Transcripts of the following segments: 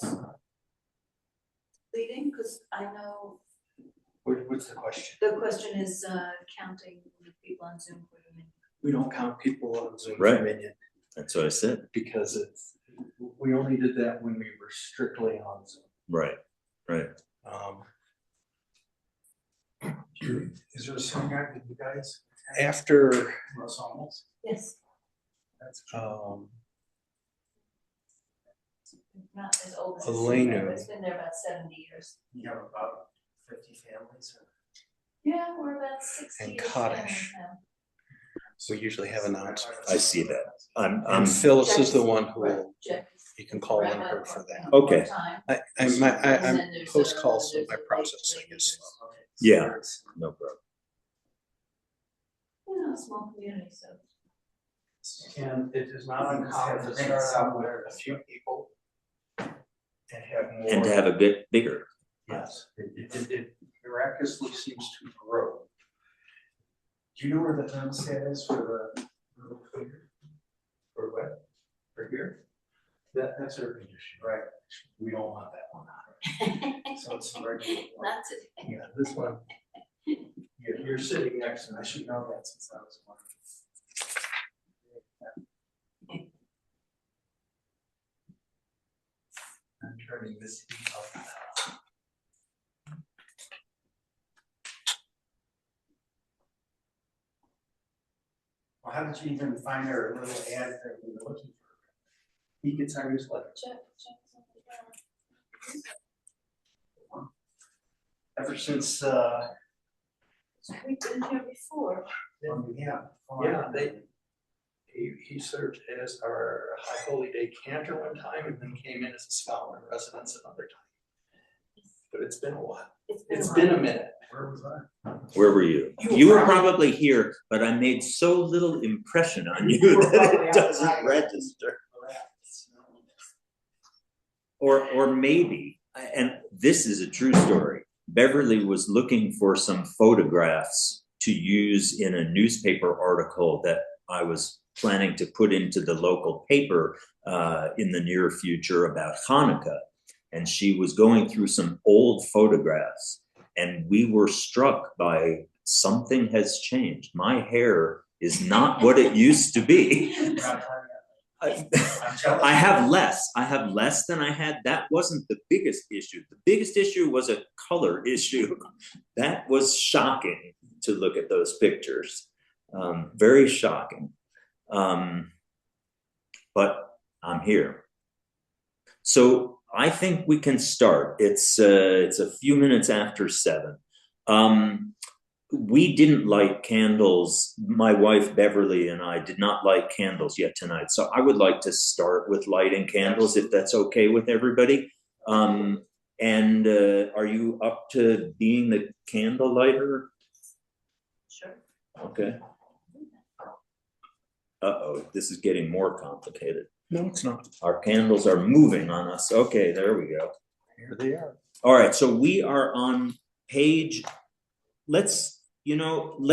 that's leading? Because I know What's the question? the question is counting the people on Zoom for the meeting. We don't count people on Zoom Right. for Minion That's what I said. because we only did that when we were strictly on Zoom. Right. Is there a synagogue that you guys? After Los Alamos? Yes, That's not as old as Elena. but it's been there about 70 years. you have about 50 families. Yeah, we're about 60 And -ish Kaddish. families now. we usually have announcements. I see that. I'm And Phyllis is the one who Right, will, Jeff is you can call on rabbi her for that. Okay. part-time. I'm And then there's post a- call, so there's my a late processing lady is who's- Yeah. no problem. You know, a small community, so. And it is not uncommon to start out with a few people and have more. And to have a bit bigger. Yes, it miraculously seems to grow. Do you know where the thermostat is for the little figure? For what? For here? That's air conditioning, right? We don't want that one on. So it's regular. Not today. Yeah, this one. You're sitting next to I me. should know that since I was one. I'm turning this up now. Well, how did you even find our little ad that we were looking for? He gets our newsletter. Jeff is on Ever since, the phone. We've been here before. Yeah. he served as our High Holy Day cantor one time and then came in as a scholar in residence another time. But it's been a while. It's been a minute. Where was I? Where were you? You were probably here, but I made so little impression on you You were that probably it doesn't outside. register. Or maybe, and this is a true story, Beverly was looking for some photographs to use in a newspaper article that I was planning to put into the local paper in the near future about Hanukkah. And she was going through some old photographs, and we were struck by something has changed. My hair is not what it used to be. I have less than I had. That wasn't the biggest issue. The biggest issue was a color issue. That was shocking to look at those pictures. Very shocking. But I'm here. So I think we can start. It's a few minutes after 7. We didn't light candles. My wife Beverly and I did not light candles yet tonight. So I would like to start with lighting candles, if that's okay with everybody. And are you up to being the candle lighter? Sure. Okay. Uh-oh, this is getting more complicated. No, it's not. Our candles are moving on us. Okay, there we go. Here they are. All right, so we are on page, let's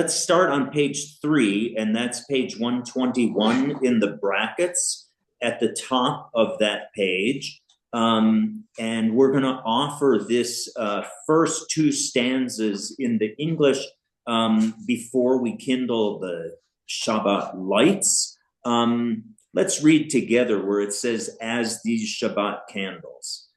start on page 3, and that's page 121 in the brackets at the top of that page. And we're going to offer this first 2 stanzas in the English before we kindle the Shabbat lights. Let's read together where it says, as these Shabbat candles.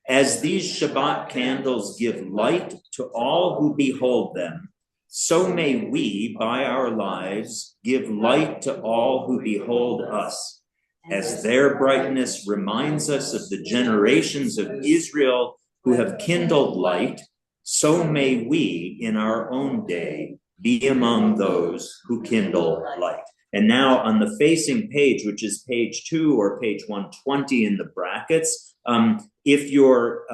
As these Shabbat candles give light to all who behold them, so may we, by our lives, give light to all who behold us. As their brightness reminds us of the generations of Israel who have kindled light, so may we, in our own day, be among those who kindle light. And now on the facing page, which is page 2 or page 120 in the brackets, if your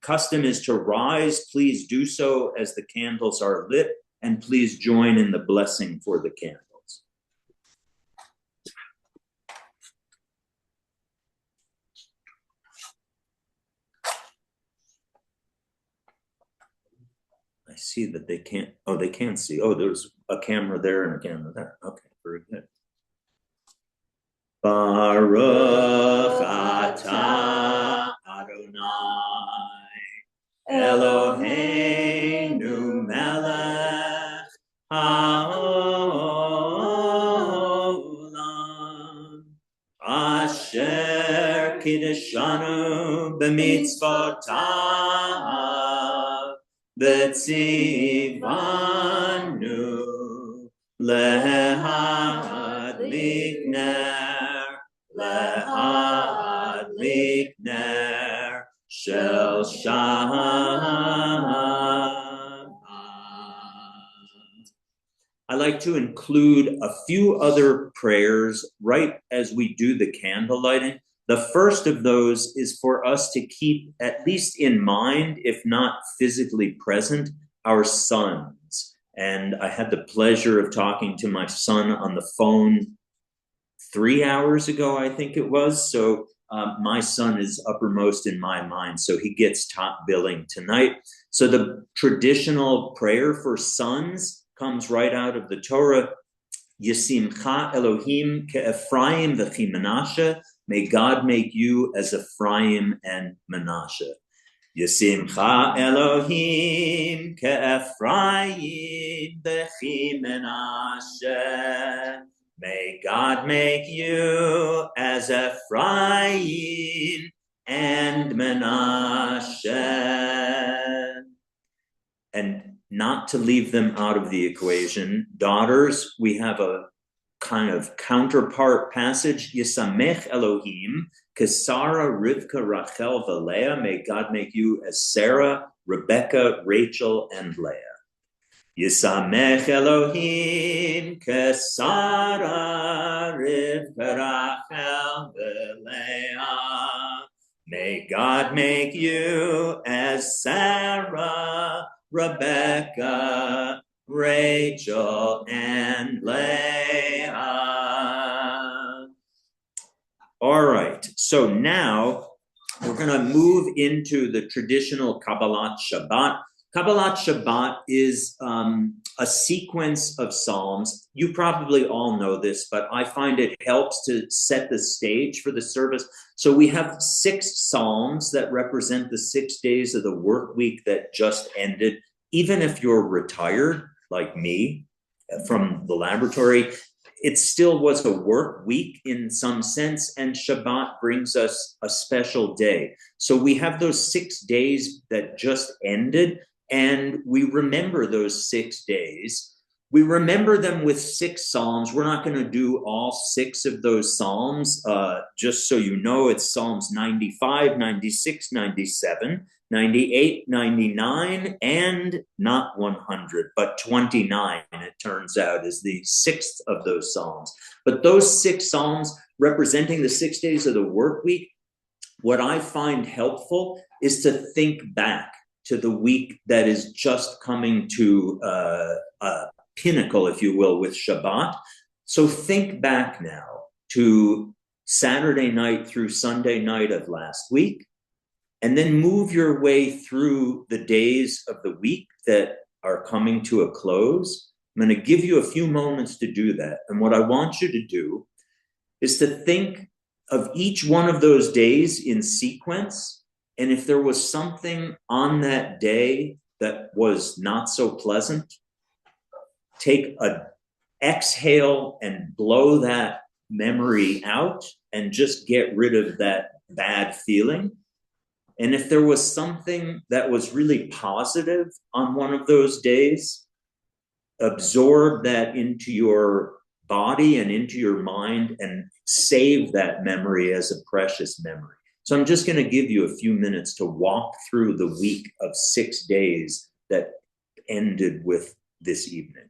custom is to rise, please do so as the candles are lit, and please join in the blessing for the candles. I see that they can't, they can see. Oh, there's a camera there and a camera there. Okay, very good. Baruch atah Eloheinu melech haolam, asher kiddushanu b'mitzvotav, v'tzivanu lehadlik ner shel Shabbat. I like to include a few other prayers right as we do the candle lighting. The first of those is for us to keep at least in mind, if not physically present, our sons. And I had the pleasure of talking to my son on the phone 3 hours ago, I think it was. So my son is uppermost in my mind, so he gets top billing tonight. So the traditional prayer for sons comes right out of the Torah. Yisimcha Elohim ke'Ephraim v'chi Menashe. May God make you as Ephraim and Menashe. Yisimcha Elohim ke'Ephraim v'chi Menashe. May God make you as Ephraim and Menashe. And not to leave them out of the equation, daughters, we have a kind of counterpart passage. Yisamech Elohim, Kesara, Rivka, Rachel, Leah. May God make you as Sarah, Rebecca, Rachel, and Leah. Yisamech Elohim, Kesara, Rivka, Rachel, Leah. May God make you as Sarah, Rebecca, Rachel, and Leah. All right, so now we're going to move into the traditional Kabbalat Shabbat. Kabbalat Shabbat is a sequence of psalms. You probably all know this, but I find it helps to set the stage for the service. So we have 6 psalms that represent the 6 days of the work week that just ended. Even if you're retired, like me, from the laboratory, it still was a work week in some sense, and Shabbat brings us a special day. So we have those 6 days that just ended, and we remember those 6 days. We remember them with 6 psalms. We're not going to do all 6 of those psalms. Just so you know, it's Psalms 95, 96, 97, 98, 99, and not 100, but 29, it turns out, is the 6th of those psalms. But those 6 psalms representing the 6 days of the work week, what I find helpful is to think back to the week that is just coming to a pinnacle, if you will, with Shabbat. So think back now to Saturday night through Sunday night of last week, and then move your way through the days of the week that are coming to a close. I'm going to give you a few moments to do that. And what I want you to do is to think of each one of those days in sequence. And if there was something on that day that was not so pleasant, take an exhale and blow that memory out and just get rid of that bad feeling. And if there was something that was really positive on one of those days, absorb that into your body and into your mind and save that memory as a precious memory. So I'm just going to give you a few minutes to walk through the week of 6 days that ended with this evening.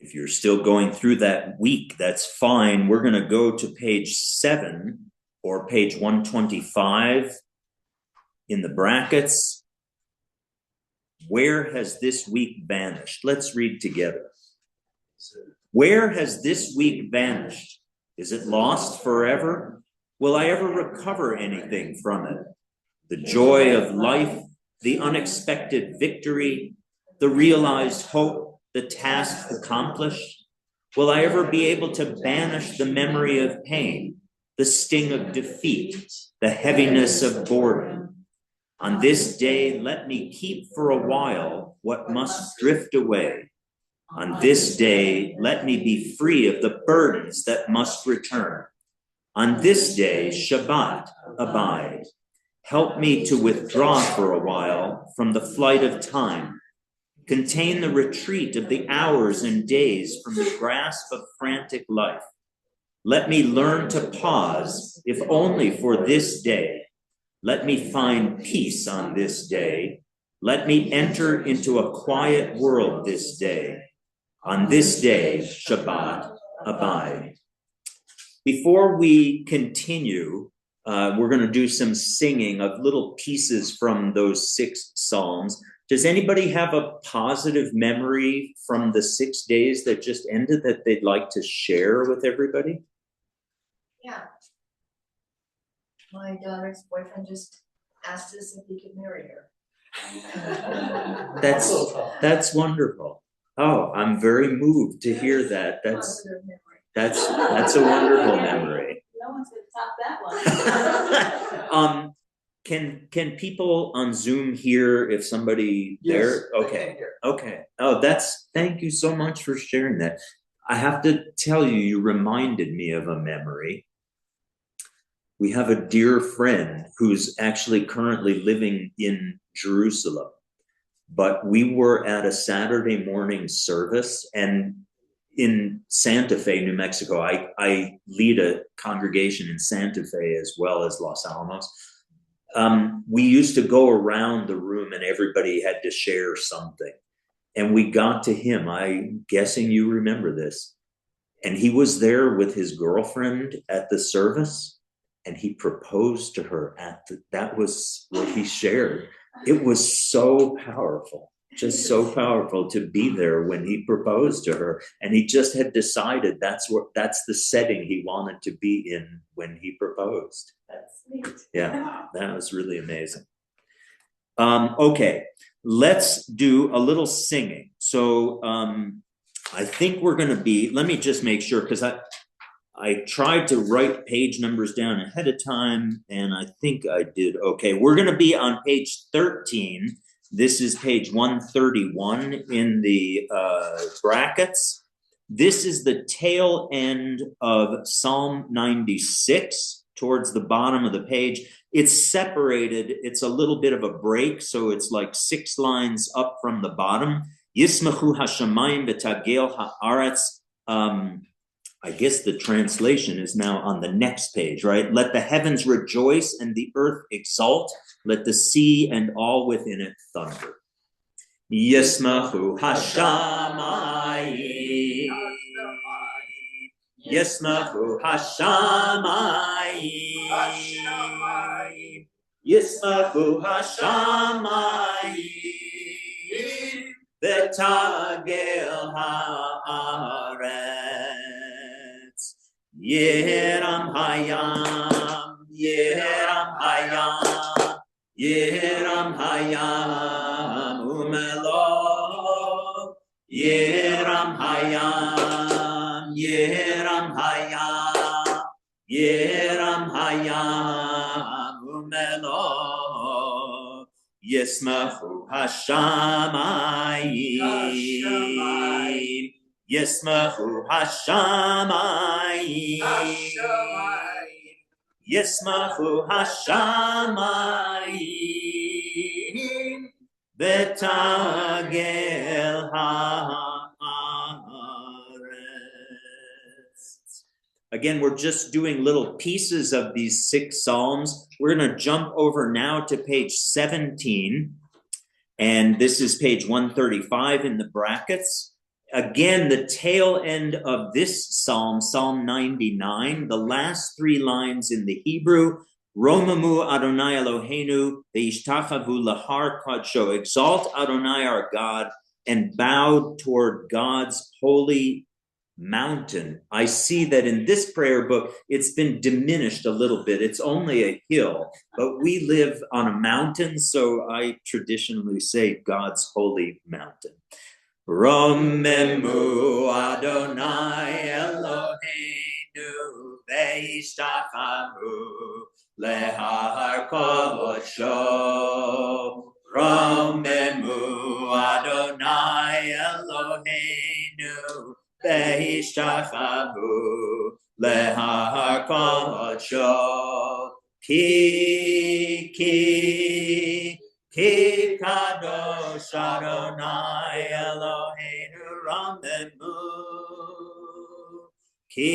If you're still going through that week, that's fine. We're going to go to page 7 or page 125 in the brackets. Where has this week vanished? Let's read together. Where has this week vanished? Is it lost forever? Will I ever recover anything from it? The joy of life, the unexpected victory, the realized hope, the task accomplished? Will I ever be able to banish the memory of pain, the sting of defeat, the heaviness of boredom? On this day, let me keep for a while what must drift away. On this day, let me be free of the burdens that must return. On this day, Shabbat, abide. Help me to withdraw for a while from the flight of time. Contain the retreat of the hours and days from the grasp of frantic life. Let me learn to pause, if only for this day. Let me find peace on this day. Let me enter into a quiet world this day. On this day, Shabbat, abide. Before we continue, we're going to do some singing of little pieces from those 6 Psalms. Does anybody have a positive memory from the 6 days that just ended that they'd like to share with everybody? Yeah. My daughter's boyfriend just asked us if he could marry her. That's wonderful. Oh, I'm very moved to hear that. Positive memory. That's a wonderful memory. No one's gonna top that one. Can people on Zoom hear if somebody there? Okay. Okay. Oh, thank you so much for sharing that. I have to tell you, you reminded me of a memory. We have a dear friend who's actually currently living in Jerusalem, but we were at a Saturday morning service, and in Santa Fe, New Mexico, I lead a congregation in Santa Fe as well as Los Alamos. We used to go around the room and everybody had to share something. And we got to him, I'm guessing you remember this. And he was there with his girlfriend at the service, and he proposed to her that was what he shared. It was so powerful, just so powerful to be there when he proposed to her. And he just had decided that's the setting he wanted to be in when he proposed. That's neat. Yeah, that was really amazing. Okay, let's do a little singing. So I think we're going to be, let me just make sure, because I tried to write page numbers down ahead of time, and I think I did okay. We're going to be on page 13. This is page 131 in the brackets. This is the tail end of Psalm 96 towards the bottom of the page. It's separated. It's a little bit of a break, so it's like 6 lines up from the bottom. Yismachu hashamayim v'tagel haaretz. I guess the translation is now on the next page, right? Let the heavens rejoice and the earth exult. Let the sea and all within it thunder. Yismachu hashamayim. Yismachu hashamayim. Yismachu hashamayim. V'tagel haaretz. Yeram hayam. Yeram hayam. Yeram hayam. Umelo. Yeram hayam. Yeram hayam. Yeram hayam. Umelo. Yismachu hashamayim. Yismachu hashamayim. Yismachu hashamayim. V'tagel haaretz. Again, we're just doing little pieces of these 6 Psalms. We're going to jump over now to page 17. And this is page 135 in the brackets. again, the tail end of this psalm, Psalm 99, the last three lines in the Hebrew, Romamu Adonai Eloheinu, ve'ishtachavu lahar kadsho, exalt Adonai our God, and bow toward God's holy mountain. I see that in this prayer book, it's been diminished a little bit. It's only a hill, but we live on a mountain, so I traditionally say God's holy mountain. Romemu Adonai Eloheinu ve'ishtachavu lehar kodsho. Romemu Adonai Eloheinu ve'ishtachavu lehar kodsho. Ki kadosh Adonai Eloheinu ramemu. Ki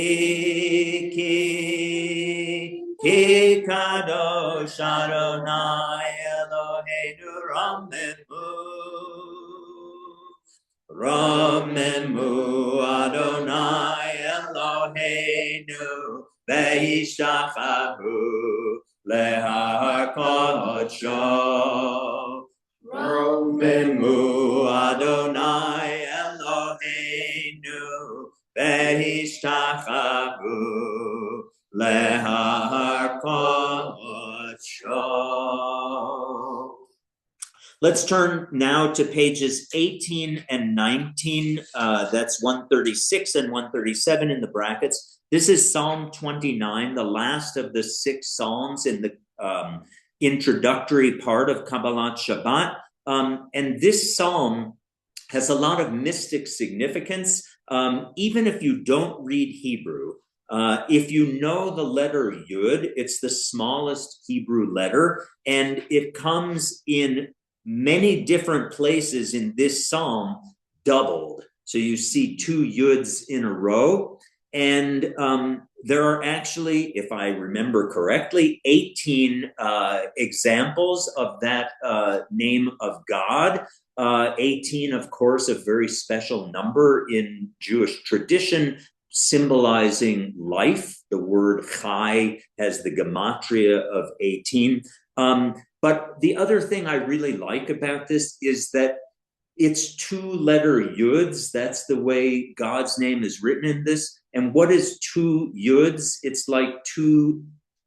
kadosh Adonai Eloheinu ramemu. Ramemu Adonai Eloheinu ve'ishtachavu lehar kodsho. Romemu Adonai Eloheinu ve'ishtachavu lehar kodsho. Let's turn now to pages 18 and 19. That's 136 and 137 in the brackets. This is Psalm 29, the last of the 6 psalms in the introductory part of Kabbalat Shabbat. And this psalm has a lot of mystic significance. Even if you don't read Hebrew, if you know the letter Yud, it's the smallest Hebrew letter, and it comes in many different places in this psalm, doubled. So you see 2 Yuds in a row. And there are actually, if I remember correctly, 18 examples of that name of God. 18, of course, a very special number in Jewish tradition, symbolizing life. The word chai has the gematria of 18. But the other thing I really like about this is that it's 2-letter Yuds. That's the way God's name is written in this. And what is 2 Yuds? It's like 2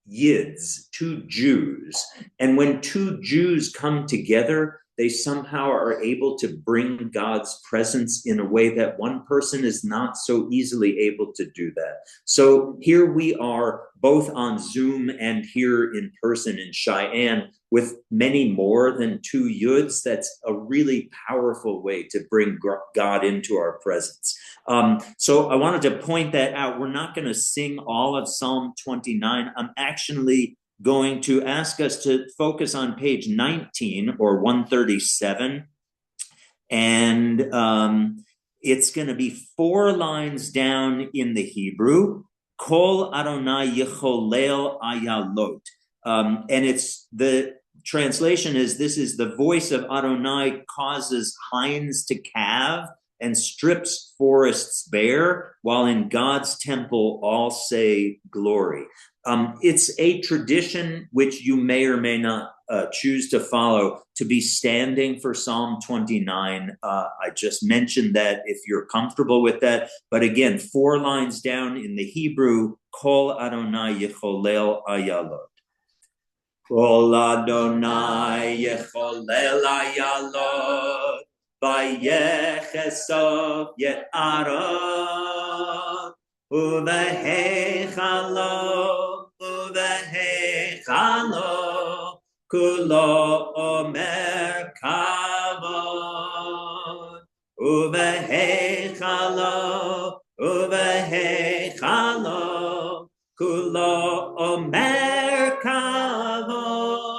Yids, 2 Jews. And when 2 Jews come together, they somehow are able to bring God's presence in a way that one person is not so easily able to do that. So here we are both on Zoom and here in person in Cheyenne with many more than 2 Yuds. That's a really powerful way to bring God into our presence. So I wanted to point that out. We're not going to sing all of Psalm 29. I'm actually going to ask us to focus on page 19 or 137. And it's going to be 4 lines down in the Hebrew. Kol Adonai Yecholel Ayalot. And it's the translation is, this is the voice of Adonai causes hinds to calve and strips forests bare, while in God's temple all say glory. It's a tradition which you may or may not choose to follow, to be standing for Psalm 29. I just mentioned that if you're comfortable with that. But again, 4 lines down in the Hebrew, Kol Adonai Yecholel Ayalot. Kol Adonai Yecholel Ayalot. Vayechesov yet Aron, uvehechalo, kulo omer kavod, uvehechalo, kulo omer kavod.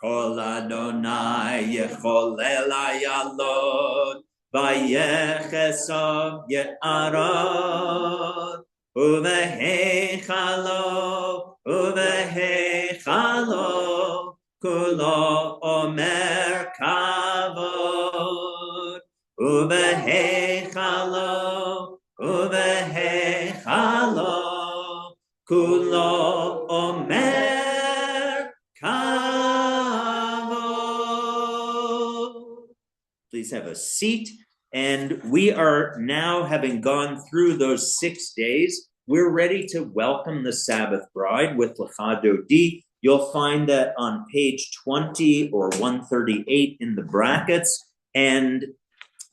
Kol Adonai Yecholel Ayalot, Vayechesov Ye'arot, Uvehechalo, Kulo Omer Kavod, Uvehechalo, kulo omer kavod. Please have a seat. And we are now, having gone through those 6 days, we're ready to welcome the Sabbath bride with Lecha Dodi. You'll find that on page 20 or 138 in the brackets. And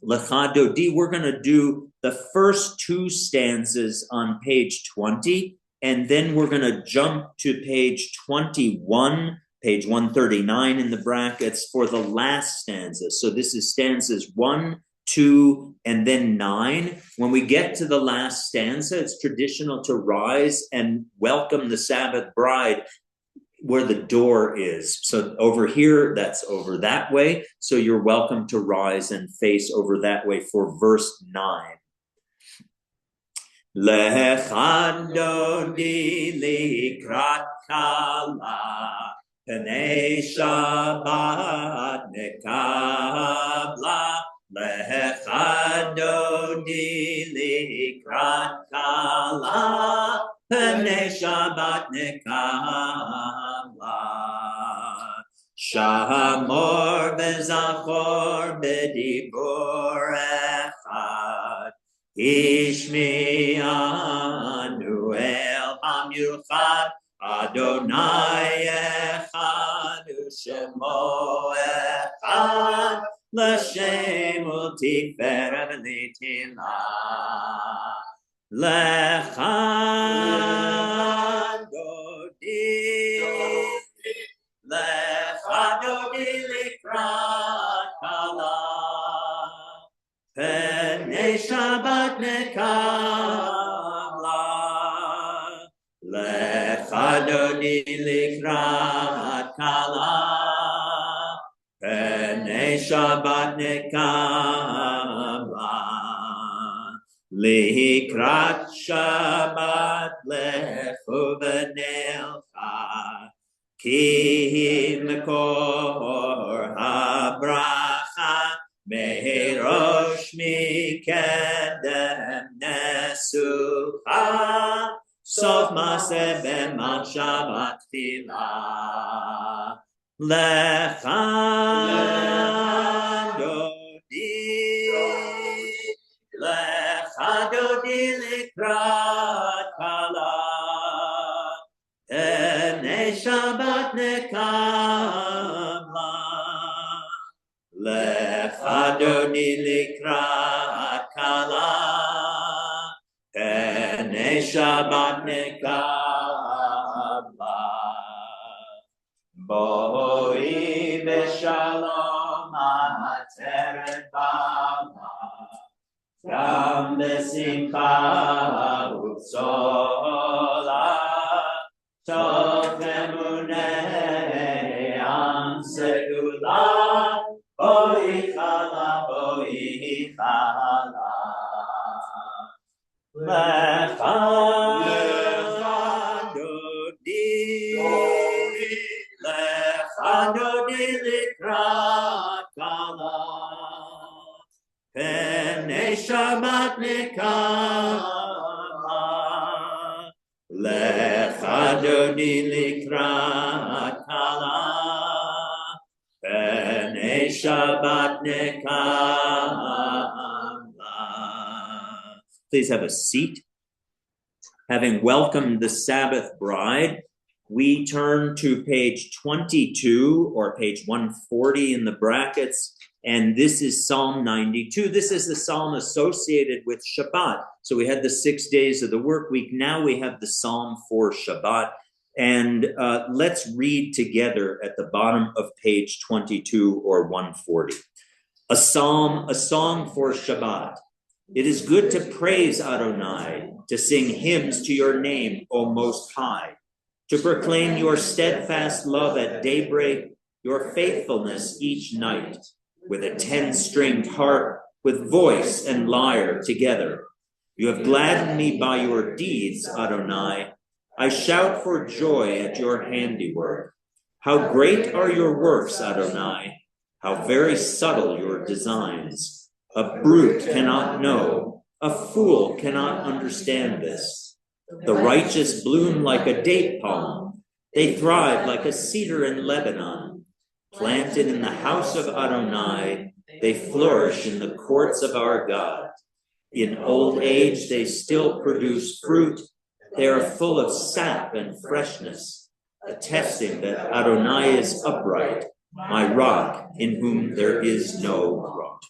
Lecha Dodi, we're going to do the first 2 stanzas on page 20, and then we're going to jump to page 21, page 139 in the brackets for the last stanza. So this is stanzas 1, 2, and then 9. When we get to the last stanza, it's traditional to rise and welcome the Sabbath bride where the door is. So over here, that's over that way. So you're welcome to rise and face over that way for verse 9. Lecha Dodi likrat kala, Pnei Shabbat nekabla. Lecha Dodi likrat kala, Pnei Shabbat nekabla. Shamor v'zachor b'dibur echad, Ishmi'anu el ha'miuchad, Adonai echad u'shemo echad, L'shem u'tiferet v'litila. Lecha Dodi, Lecha Dodi likrat kala, Pnei Shabbat nekabla. Lecha Dodi likrat kala, Pnei Shabbat nekabla. Likrat Shabbat lechu v'nelcha, Ki mekor habracha, Mehirosh mikedem nesucha, Sof maseh b'man Shabbat tfilah. Lecha Dodi, Lecha Dodi likrat kala, Pnei Shabbat nekabla. Lecha Dodi likrat kala, Pnei Shabbat nekabla. Boi v'shalom ateret bala, Gam b'simcha u'tzola, Tov emunei am segula, Boi chala, Boi chala. Lecha Dodi, Lecha Dodi likrat kala, Pnei Shabbat nekabla. Lecha Dodi likrat kala, Pnei Shabbat nekabla. Please have a seat. Having welcomed the Sabbath bride, we turn to page 22 or page 140 in the brackets, and this is Psalm 92. This is the psalm associated with Shabbat. So we had the 6 days of the work week. Now we have the psalm for Shabbat. And let's read together at the bottom of page 22 or 140. A song for Shabbat. It is good to praise Adonai, to sing hymns to your name, O Most High, to proclaim your steadfast love at daybreak, your faithfulness each night, with a 10-stringed harp, with voice and lyre together. You have gladdened me by your deeds, Adonai. I shout for joy at your handiwork. How great are your works, Adonai! How very subtle your designs! A brute cannot know. A fool cannot understand this. The righteous bloom like a date palm. They thrive like a cedar in Lebanon. Planted in the house of Adonai, they flourish in the courts of our God. In old age, they still produce fruit. They are full of sap and freshness, attesting that Adonai is upright, my rock, in whom there is no rot.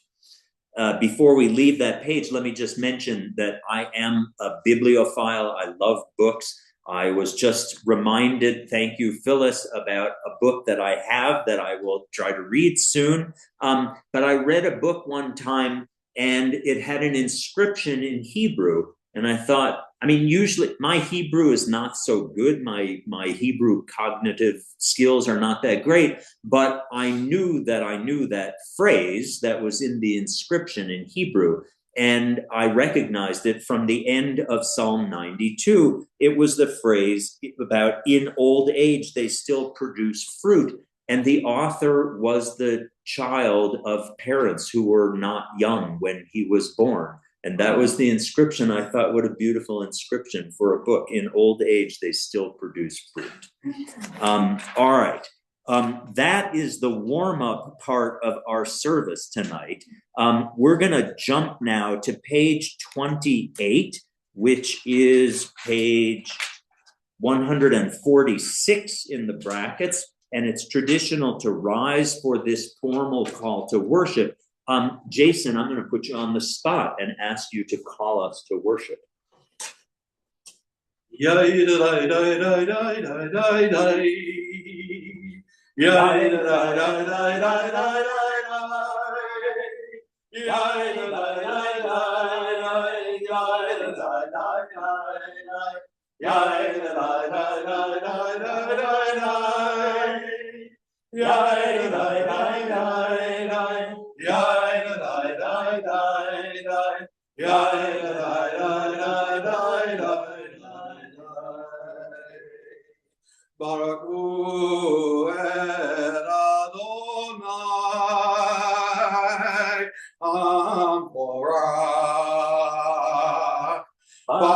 Before we leave that page, let me just mention that I am a bibliophile. I love books. I was just reminded, thank you, Phyllis, about a book that I have that I will try to read soon. But I read a book one time and it had an inscription in Hebrew. And I thought, I mean, usually my Hebrew is not so good. My Hebrew cognitive skills are not that great, but I knew that phrase that was in the inscription in Hebrew. And I recognized it from the end of Psalm 92. It was the phrase about in old age, they still produce fruit. And the author was the child of parents who were not young when he was born. And that was the inscription. I thought, what a beautiful inscription for a book. In old age, they still produce fruit. All right. That is the warm-up part of our service tonight. We're going to jump now to page 28, which is page 146 in the brackets. And it's traditional to rise for this formal call to worship. Jason, I'm going to put you on the spot and ask you to call us to worship. Baruch hu et Adonai Amporah Baruch Adonai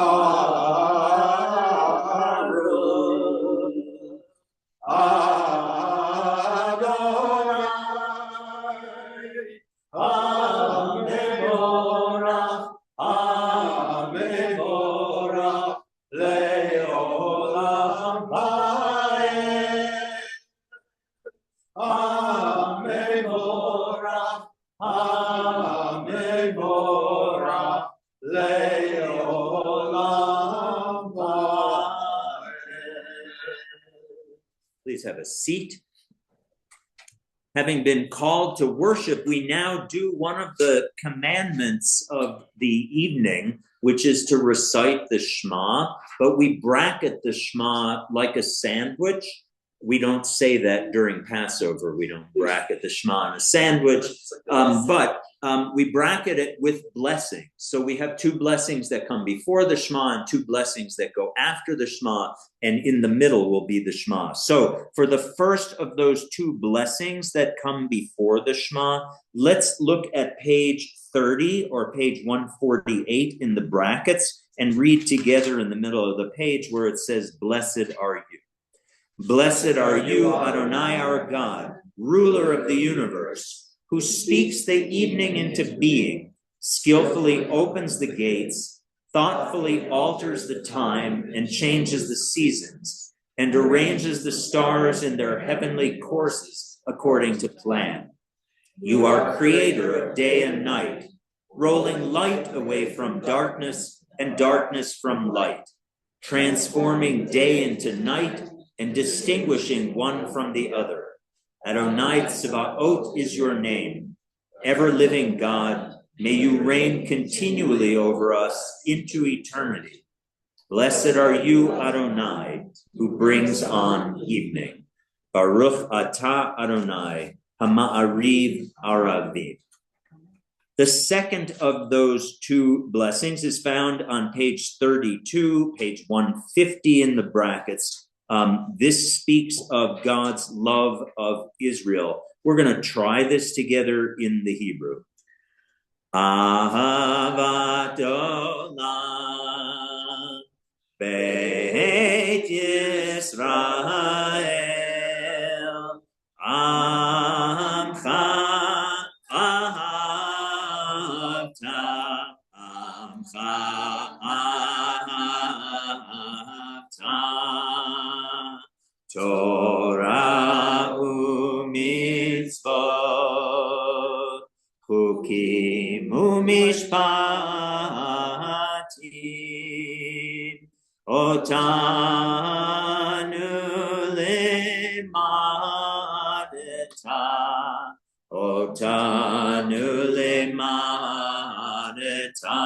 Amevorach Amevorach Leolam Amevorach Amevorach Leolam Please have a seat. Having been called to worship, we now do one of the commandments of the evening, which is to recite the Shema, but we bracket the Shema like a sandwich. We don't say that during Passover. We don't bracket the Shema in a sandwich, but we bracket it with blessings. So we have two blessings that come before the Shema and two blessings that go after the Shema, and in the middle will be the Shema. So for the first of those two blessings that come before the Shema, let's look at page 30 or page 148 in the brackets and read together in the middle of the page where it says, "Blessed are you. Blessed are you, Adonai our God, ruler of the universe, who speaks the evening into being, skillfully opens the gates, thoughtfully alters the time and changes the seasons, and arranges the stars in their heavenly courses according to plan. You are creator of day and night, rolling light away from darkness and darkness from light, transforming day into night and distinguishing one from the other. Adonai Tsevaot is your name. Ever-living God, may you reign continually over us into eternity. Blessed are you, Adonai, who brings on evening. Baruch atah Adonai, Hama'ariv Araviv." The second of those two blessings is found on page 32, page 150 in the brackets. This speaks of God's love of Israel. We're going to try this together in the Hebrew. Ahavat Olam Beit Yisrael Amcha Ahavta Amcha Ahavta Torah u'mitzvot Chukim u'mishpatim Otanu limadeta Otanu limadeta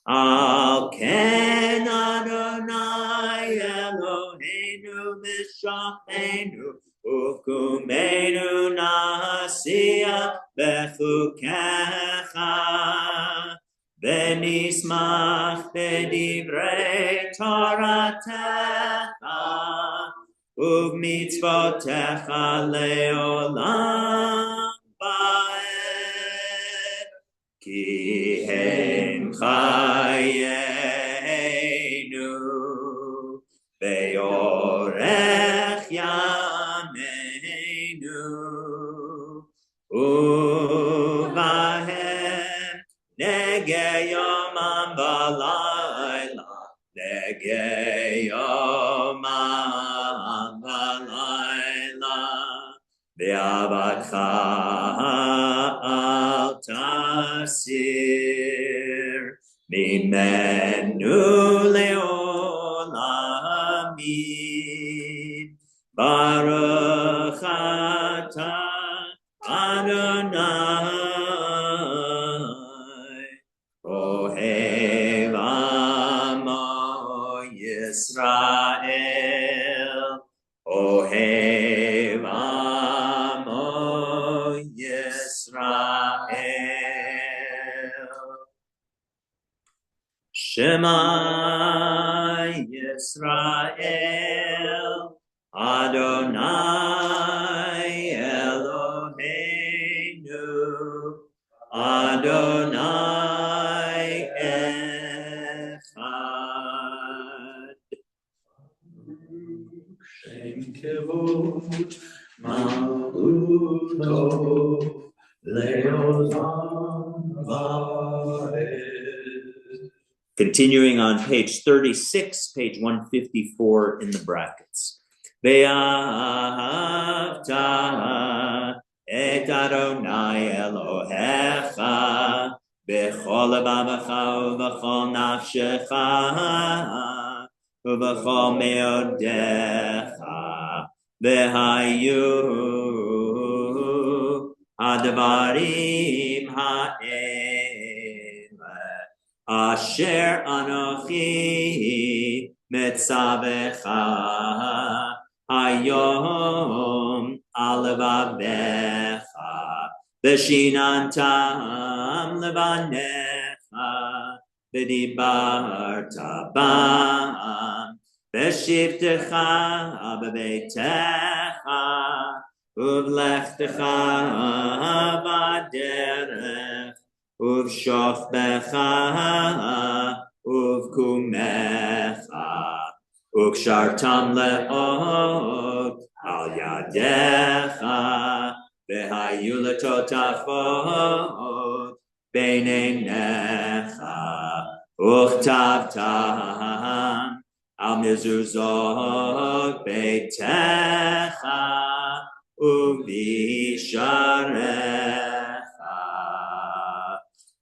Al ken Adonai Eloheinu b'shachenu Ukumenu nasiya bechukecha V'nismach b'divrei Toratecha Uv'mitzvotecha leolam ba'ed Ki hem chayenu Ve'orech yameinu Uvahem nege yomam v'layla Nege yomam v'layla Ve'avatcha al tasir Mimenu le'olamim Baruch atah Adonai Ohev amo Yisrael Ohev amo Yisrael Shema Yisrael Adonai Eloheinu Adonai Echad Shem kevod malchuto leolam vaed. Continuing on page 36, page 154 in the brackets. Ve'ahavta et Adonai Elohecha b'chol levavecha u'b'chol nafshecha u'b'chol meodecha v'hayu advarim ha'ele Asher Anochi Metzavecha Hayom Alevavecha Veshinantam Levanecha V'dibarta bam V'shivtecha B'beitecha Uv'lechtecha B'derech Uv'shofbecha, uv'kumecha, uv'shartam le'ot al yadecha, v'hayu letotafot b'neinecha, uchtavtam al mezuzot beitecha, uv'isharecha.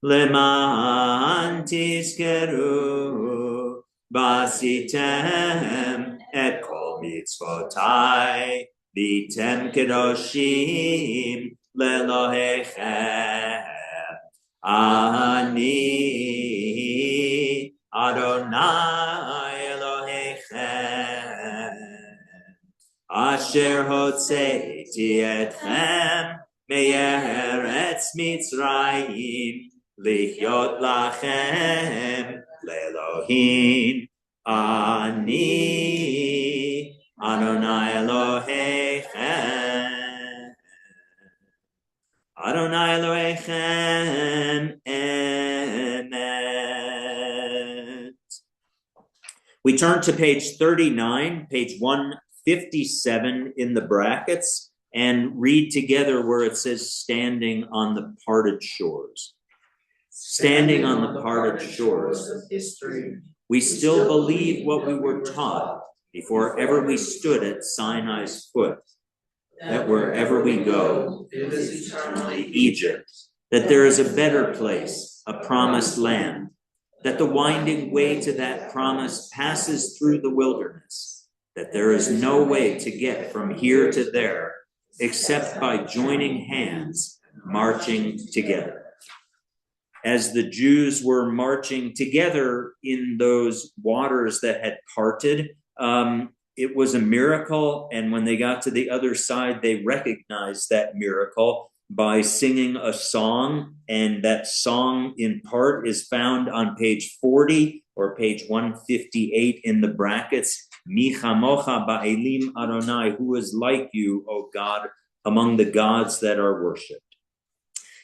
Leman tizkeru basitem et kol mitzvotai vitem kedoshim lelohechem ani Adonai Elohechem asher hotzeiti etchem me'eretz Mitzrayim Lihyot lachem le'Elohim ani Adonai Elohechem Adonai Elohechem We turn to page 39, page 157 in the brackets, and read together where it says standing on the parted shores. Standing on the parted shores of history, we still believe what we were taught before ever we stood at Sinai's foot, that wherever we go, it is eternally Egypt, that there is a better place, a promised land, that the winding way to that promise passes through the wilderness, that there is no way to get from here to there except by joining hands, marching together. As the Jews were marching together in those waters that had parted, it was a miracle. And when they got to the other side, they recognized that miracle by singing a song. And that song in part is found on page 40 or page 158 in the brackets. Mi chamocha ba'elim Adonai, who is like you, O God, among the gods that are worshipped.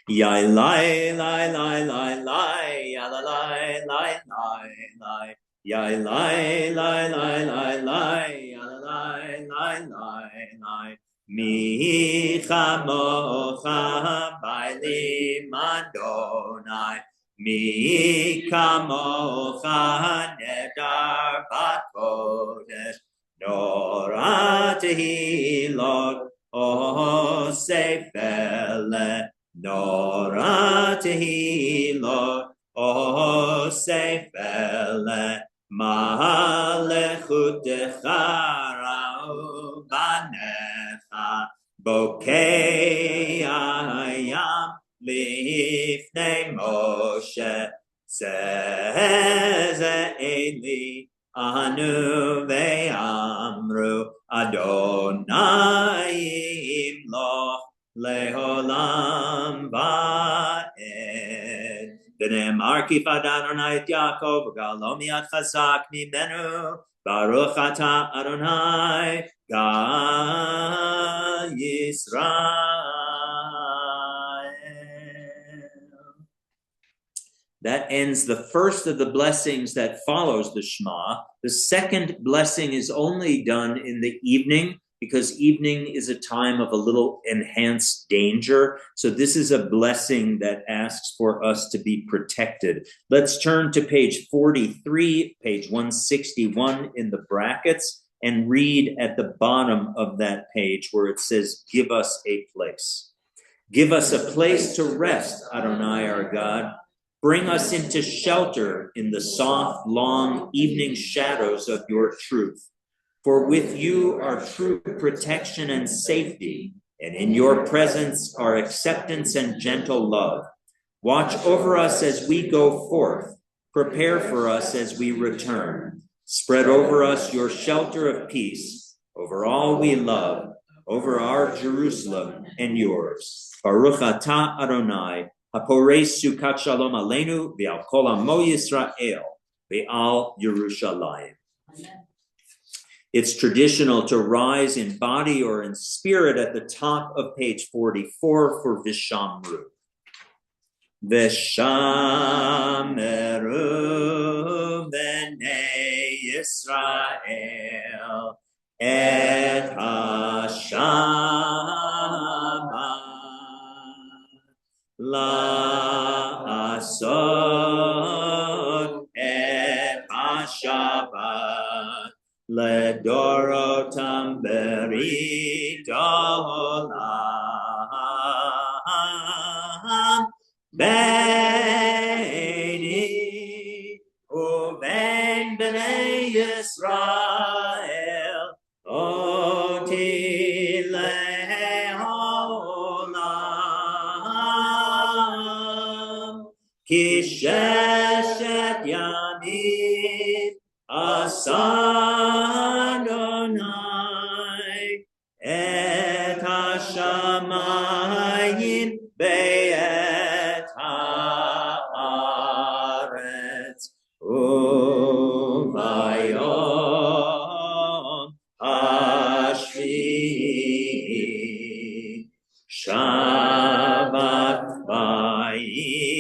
Yai lai lai lai lai lai ya la lai lai lai lai yai lai lai lai lai lai ya la lai lai lai lai mi chamocha ba'elim Adonai mi kamocha nedar b'kodesh Norah tehilot osefele Norah tehilot osefele Malechutecha ra'u banecha Bokei hayam lifnei Moshe Zeh Eli anu ve'amru Adonai imloch leholam va'ed. V'ne'emar kifad Adonai et Yaakov v'galo miyad chazak mimenu Baruch ata Adonai Gal Yisrael. That ends the first of the blessings that follows the Shema. The second blessing is only done in the evening because evening is a time of a little enhanced danger. So this is a blessing that asks for us to be protected. Let's turn to page 43, page 161 in the brackets, and read at the bottom of that page where it says, give us a place. Give us a place to rest, Adonai our God. Bring us into shelter in the soft, long evening shadows of your truth. For with you are true protection and safety, and in your presence are acceptance and gentle love. Watch over us as we go forth. Prepare for us as we return. Spread over us your shelter of peace, over all we love, over our Jerusalem and yours. Baruch atah Adonai, Hapores Sukat Shalom Aleinu, V'al Kol Amo Yisrael, V'al Yerushalayim. It's traditional to rise in body or in spirit at the top of page 44 for Vishamru. Vishameru B'nei Yisrael et Hashamat La'asot et Hashabat Ledorotam berit olam Beini uven b'nei Yisrael oti le'olam Ki sheshet yamim asa Adonai et hashamayim be'et haaretz u'bayom hashvi'i Shabbat vayinash.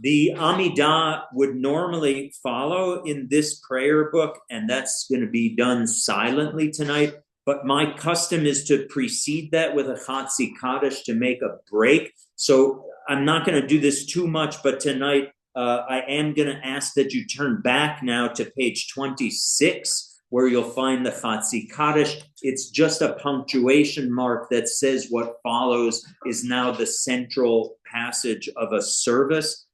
The Amidah would normally follow in this prayer book, and that's going to be done silently tonight. But my custom is to precede that with a Chatzi Kaddish to make a break. So I'm not going to do this too much, but tonight I am going to ask that you turn back now to page 26, where you'll find the Chatzi Kaddish. It's just a punctuation mark that says what follows is now the central passage of a service.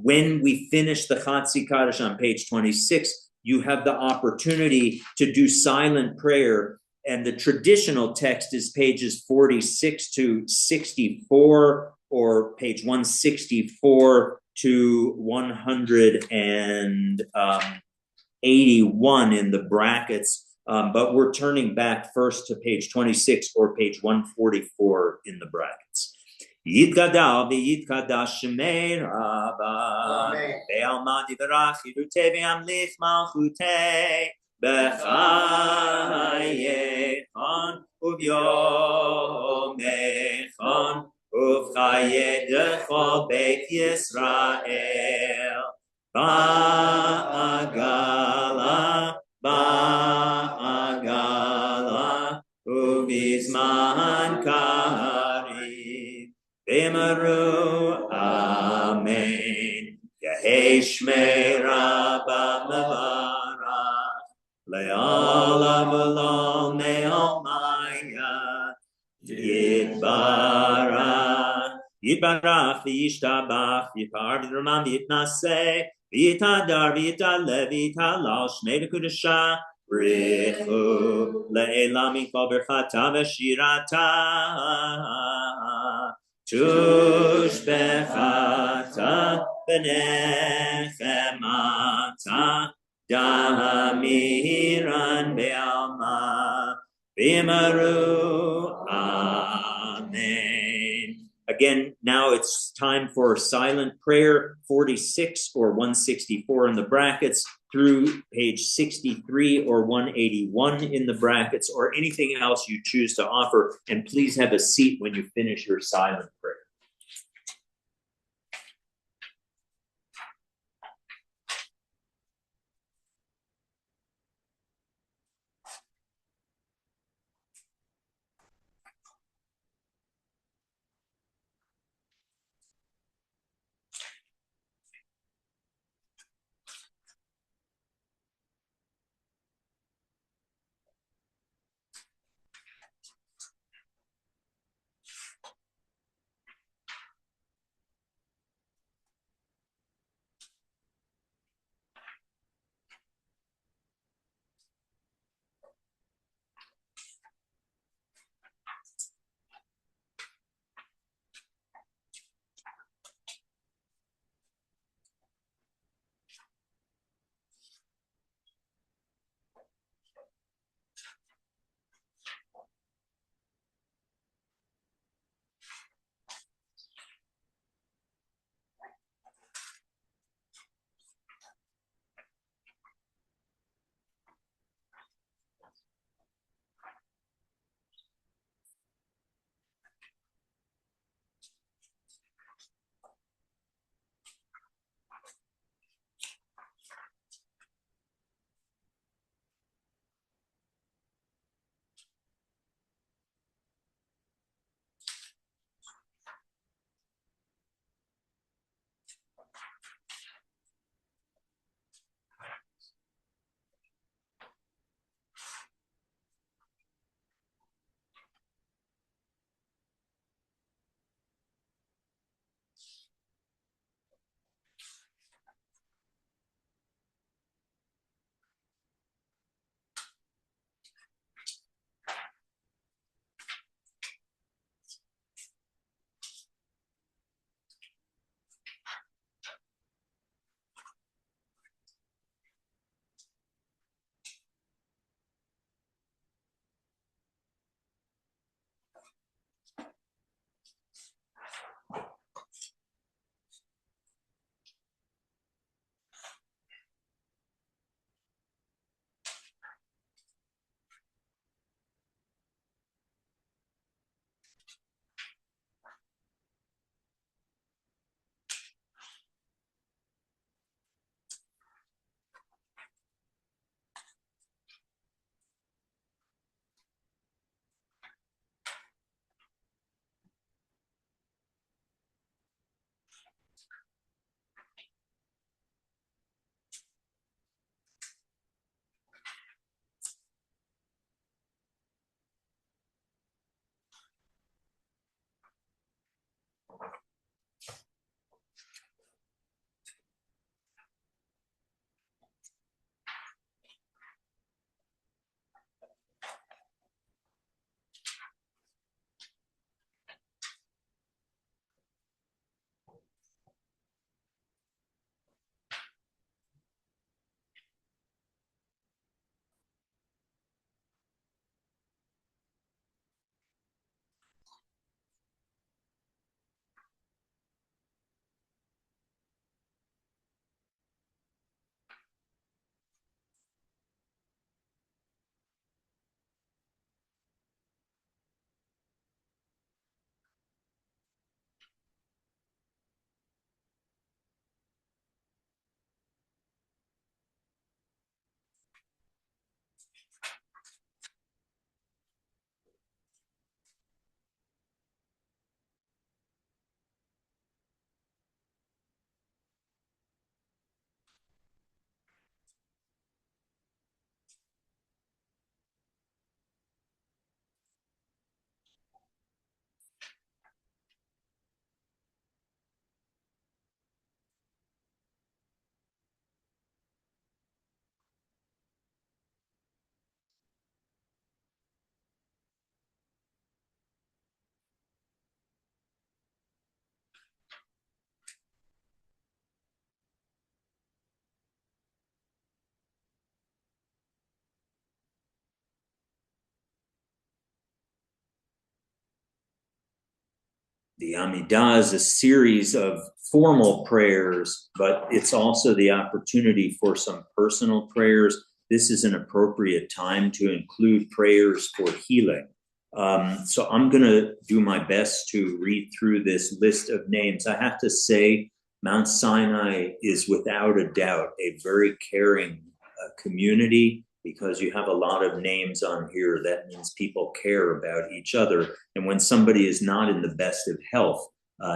When we finish the Chatzi Kaddish on page 26, you have the opportunity to do silent prayer. And the traditional text is pages 46 to 64, or page 164 to 181 in the brackets. But we're turning back first to page 26 or page 144 in the brackets. Yitgadal v'yitkadash shemei Rabba ve'alma divrach yirutei ve'amlich malchutei b'chayechon uvyomechon uv'chayei dechol beit Yisrael ba'agala uvizman karim V'emaru Amen. Yehei Shmei Rabba Mevarach Le'olam v'lo me'omaya Yitbarach Yitbarach v'yishtabach Yipar v'dramam v'yitnaseh V'yitadar v'yitaleh v'yitalal Shmei D'Kudashah Brichu Le'elam Mikol Berchata V'shirata Tush bechata benechemata damiran be'alma v'maru amen. Again, now it's time for silent prayer, 46 or 164 in the brackets, through page 63 or 181 in the brackets, or anything else you choose to offer. And please have a seat when you finish your silent prayer. The Amidah is a series of formal prayers, but it's also the opportunity for some personal prayers. This is an appropriate time to include prayers for healing. So I'm going to do my best to read through this list of names. I have to say, Mount Sinai is without a doubt a very caring community, because you have a lot of names on here. That means people care about each other. And when somebody is not in the best of health,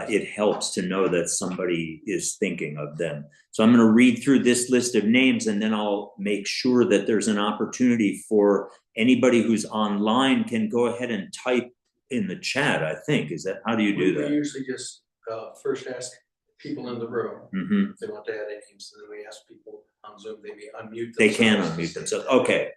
it helps to know that somebody is thinking of them. So I'm going to read through this list of names, and then I'll make sure that there's an opportunity for anybody who's online can go ahead and type in the chat, I think. Is that, how do you do We that? usually just first ask people in the room Mm-hmm. if they want to add any names, and then we ask people on Zoom, maybe unmute themselves. They can unmute themselves.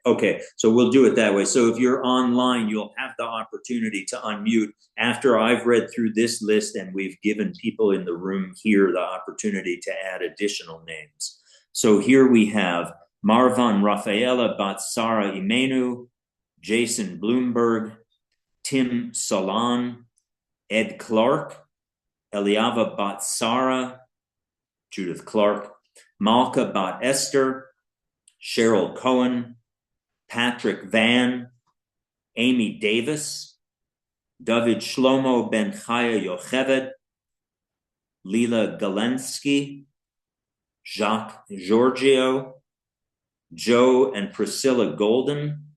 Okay. So we'll do it that way. So if you're online, you'll have the opportunity to unmute after I've read through this list and we've given people in the room here the opportunity to add additional names. So here we have Marvan Rafaela Bat Sara Imenu, Jason Bloomberg, Tim Salan, Ed Clark, Eliava Bat Sara, Judith Clark, Malka Bat Esther, Cheryl Cohen, Patrick Van, Amy Davis, David Shlomo Ben Chaya Yocheved, Lila Galensky, Jacques Giorgio, Joe and Priscilla Golden,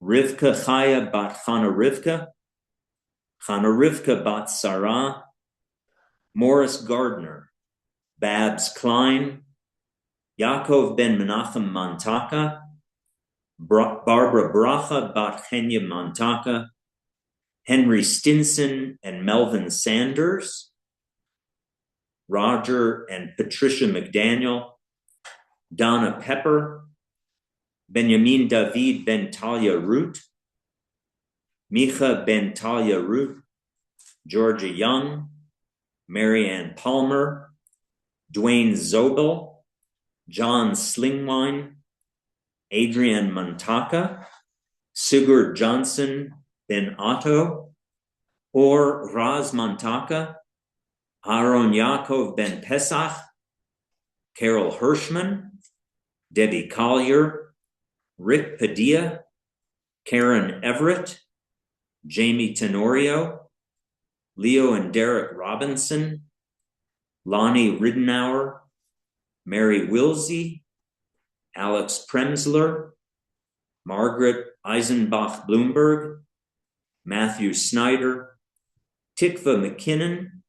Rivka Chaya Bat Chana Rivka Bat Sarah, Morris Gardner, Babs Klein, Yaakov ben Menachem Mantaka, Barbara Bracha Bat Chenya Mantaka, Henry Stinson and Melvin Sanders, Roger and Patricia McDaniel, Donna Pepper, Benjamin David ben Talia Root, Micha ben Talia Root, Georgia Young, Marianne Palmer, Dwayne Zobel, John Slingwine, Adrian Mantaka, Sigurd Johnson ben Otto, or Raz Mantaka, Aaron Yaakov ben Pesach, Carol Hirschman, Debbie Collier, Rick Padilla, Karen Everett, Jamie Tenorio, Leo and Derek Robinson, Lonnie Riddenauer, Mary Wilsey, Alex Premsler, Margaret Eisenbach Bloomberg, Matthew Snyder, Tikva McKinnon,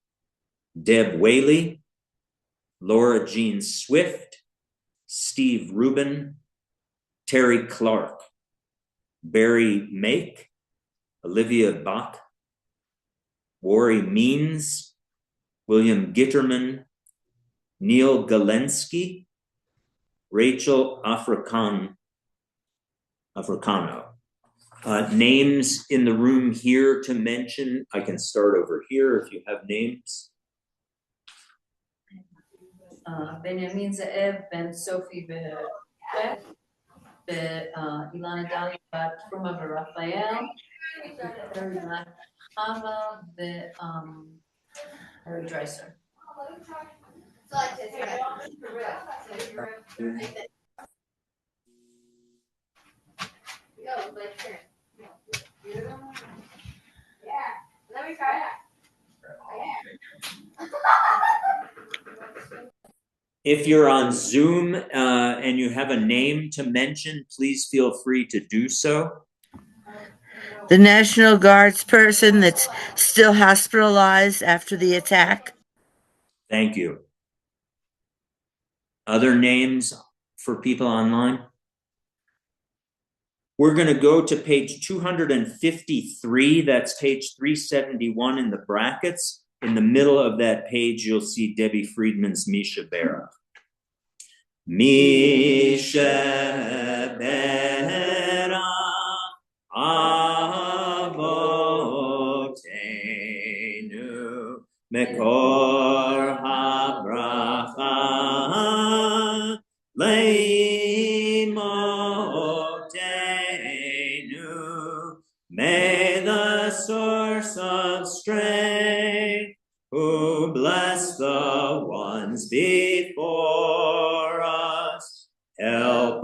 Deb Whaley, Laura Jean Swift, Steve Rubin, Terry Clark, Barry Make, Olivia Bach, Wari Means, William Gitterman, Neil Galensky, Rachel Africano. Names in the room here to mention. I can start over here if you have names. Benjamin Ze'ev ben Sophie Ilana Dalia בת תרומה ורפאל, Chava Harry Dreiser. Let me try that. If you're on Zoom and you have a name to mention, please feel free to do so. The National Guard's person that's still hospitalized after the attack. Thank you. Other names for people online? We're going to go to page 253. That's page 371 in the brackets. In the middle of that page, you'll see Debbie Friedman's Misha Berach. Misha Berach Avotenu Mekor HaBracha Leimotenu. May the source of strength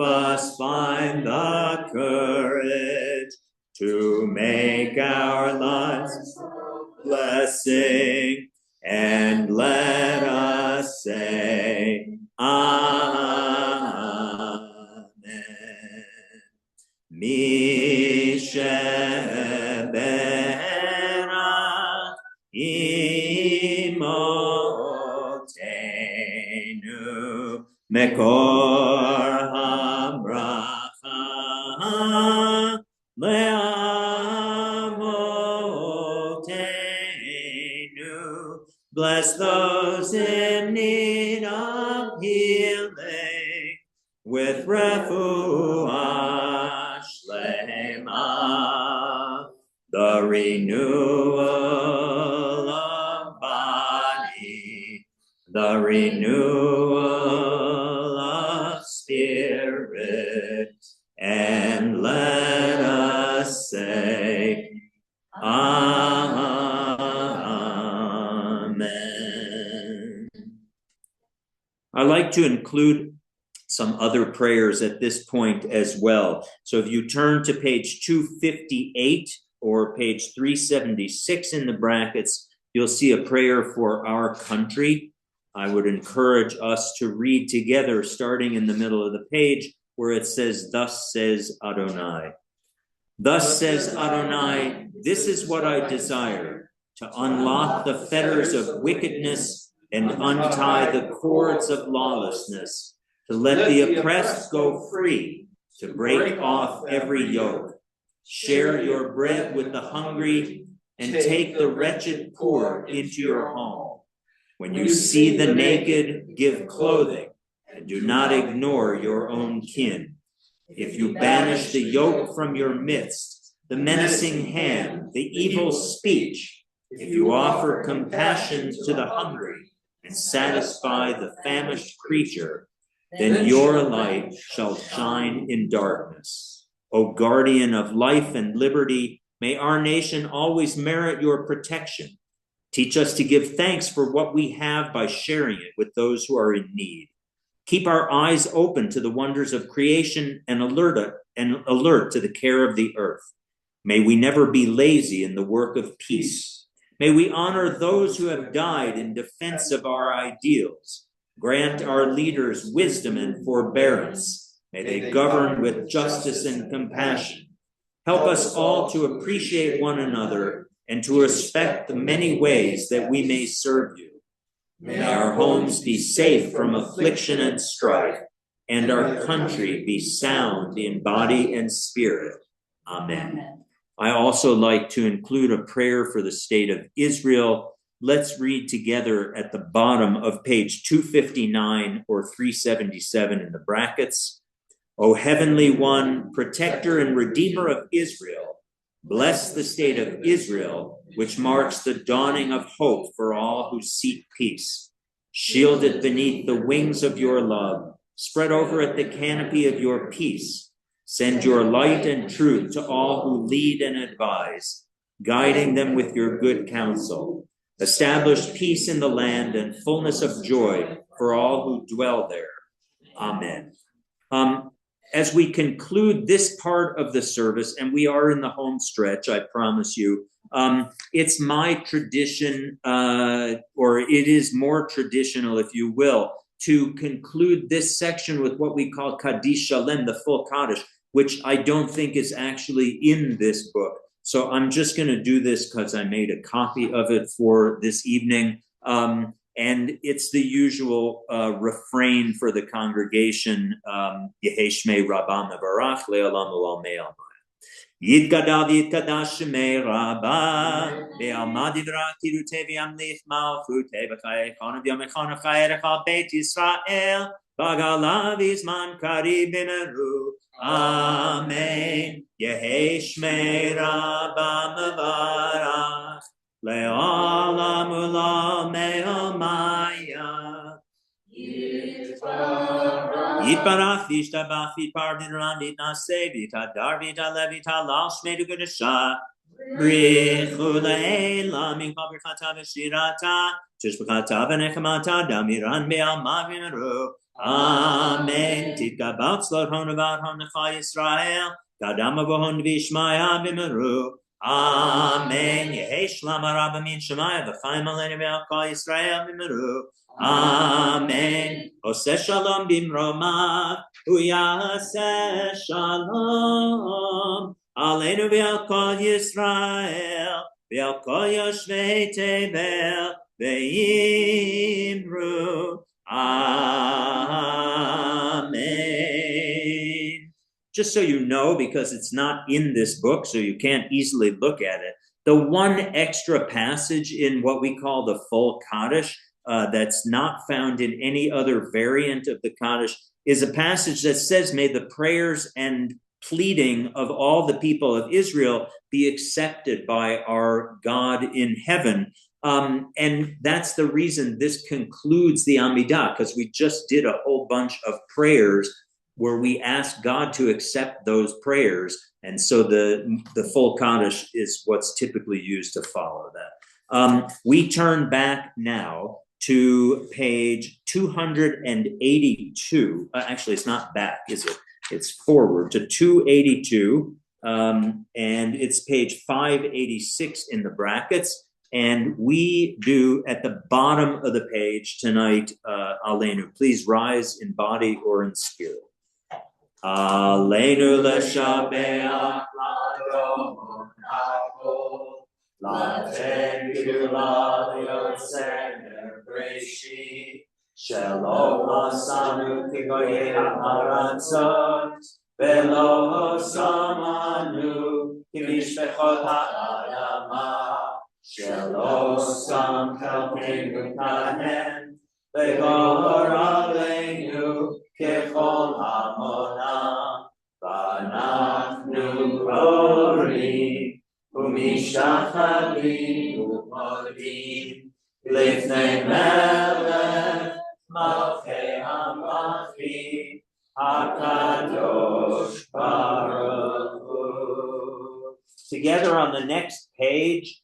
us find the courage to make our lives a blessing, and let us say, Amen. Misheberach imotenu mekor habracha le'avotenu. Bless those in need of healing with refuah shlema, the renewal of body, the renewal of spirit, and let us say, Amen. I like to include some other prayers at this point as well. So if you turn to page 258 or page 376 in the brackets, you'll see a prayer for our country. I would encourage us to read together, starting in the middle of the page, where it says, Thus says Adonai. Thus says Adonai, this is what I desire, to unlock the fetters of wickedness and untie the cords of lawlessness, to let the oppressed go free, to break off every yoke. Share your bread with the hungry, and take the wretched poor into your home. When you see the naked, give clothing, and do not ignore your own kin. If you banish the yoke from your midst, the menacing hand, the evil speech, if you offer compassion to the hungry and satisfy the famished creature, then your light shall shine in darkness. O guardian of life and liberty, may our nation always merit your protection. Teach us to give thanks for what we have by sharing it with those who are in need. Keep our eyes open to the wonders of creation and alert to the care of the earth. May we never be lazy in the work of peace. May we honor those who have died in defense of our ideals. Grant our leaders wisdom and forbearance. May they govern with justice and compassion. Help us all to appreciate one another and to respect the many ways that we may serve you. May our homes be safe from affliction and strife, and our country be sound in body and spirit. Amen. I also like to include a prayer for the state of Israel. Let's read together at the bottom of page 259 or 377 in the brackets. O Heavenly One, protector and redeemer of Israel, bless the state of Israel, which marks the dawning of hope for all who seek peace. Shield it beneath the wings of your love. Spread over it the canopy of your peace. Send your light and truth to all who lead and advise, guiding them with your good counsel. Establish peace in the land and fullness of joy for all who dwell there. Amen. As we conclude this part of the service, and we are in the home stretch, I promise you, it's my tradition, or it is more traditional, if you will, to conclude this section with what we call Kaddish Shalem, the full Kaddish, which I don't think is actually in this book. So I'm just going to do this because I made a copy of it for this evening. And it's the usual refrain for the congregation, Yehei Shmei Rabbah Mevarach Le'olam Olam Me'amai. Yitgadal Yitkadash Shmei Rabbah Be'alma Divra Tirutei V'yamlich Malchutei V'chai Echon V'yom Echon V'chai Echal Beit Yisrael V'galav Izman Karib B'meru. Amen. Yehei Shmei Rabbah Mevarach Le'olam Olam Me'amaya. Yitbarach v'yishtabach v'yitpar v'yiran v'yitnaseh v'yitadar v'yitalev v'yitalal shmei d'kedusha. Brichu le'elam mincha birchata v'shirata tishbachata v'nechamata damiran be'alma v'meru Amen. Titkabat Slot Honavat Honacha Yisrael. Gadama Vohon Vishmaya Bimaru. Amen. Yehesh Lama Rabbamin Shemaya V'chaim Aleinu V'Alkal Yisrael Bimaru. Amen. Oseh Shalom Bimromav. Uyaseh Shalom. Aleinu V'Alkal Yisrael. V'Alkal Yoshvei Tevel. Ve'imru. Amen. Just so you know, because it's not in this book, so you can't easily look at it, the one extra passage in what we call the full Kaddish that's not found in any other variant of the Kaddish is a passage that says, may the prayers and pleading of all the people of Israel be accepted by our God in heaven. And that's the reason this concludes the Amidah, because we just did a whole bunch of prayers where we asked God to accept those prayers. And so the full Kaddish is what's typically used to follow that. We turn back now to page 282. Actually, it's not back, is it? It's forward to 282. And it's page 586 in the brackets. And we do at the bottom of the page tonight, Aleinu. Please rise in body or in spirit. Aleinu l'shabeach l'adon hakol, l'aten gdula l'yotzei b'reshit, shelo asanu kigoyei ha'aratzot, velo samanu kimishpechot ha'adamah. Shelo sam kalpenu kahen, v'gor aleinu kechol hamonam, v'anachnu korim, u'mishachavim u'modim, lifnei melech malchei hamachim, hakadosh baruch hu. Together on the next page,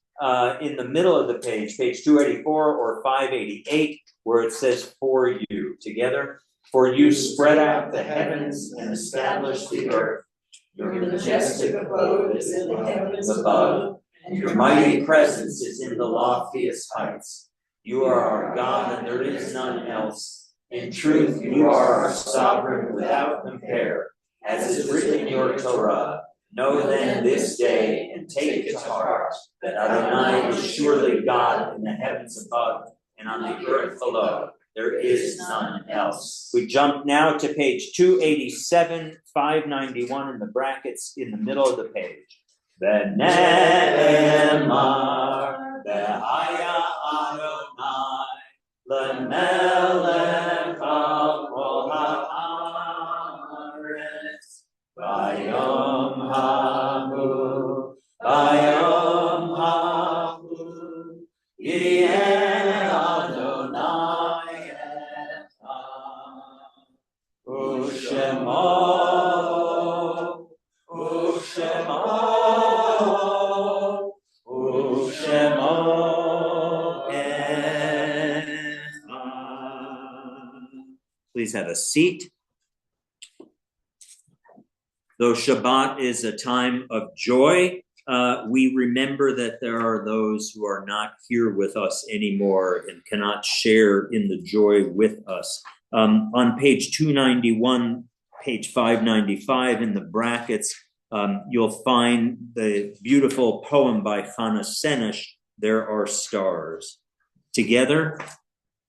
in the middle of the page 284 or 588, where it says, for you. Together, for you spread out the heavens and establish the earth. Your majestic abode is in the heavens above, and your mighty presence is in the loftiest heights. You are our God, and there is none else. In truth, you are our sovereign without compare, as is written in your Torah. Know then this day and take it to heart that Adonai is surely God in the heavens above and on the earth below. There is none else. We jump now to page 287, 591 in the brackets in the middle of the page. V'ne'emar v'haya Adonai l'melech al kol ha'aretz. Bayom hahu, Yireh Adonai echad, U'shemo echad. Please have a seat. Though Shabbat is a time of joy, we remember that there are those who are not here with us anymore and cannot share in the joy with us. On page 291, page 595 in the brackets, you'll find the beautiful poem by Chana Senesh, There Are Stars. Together,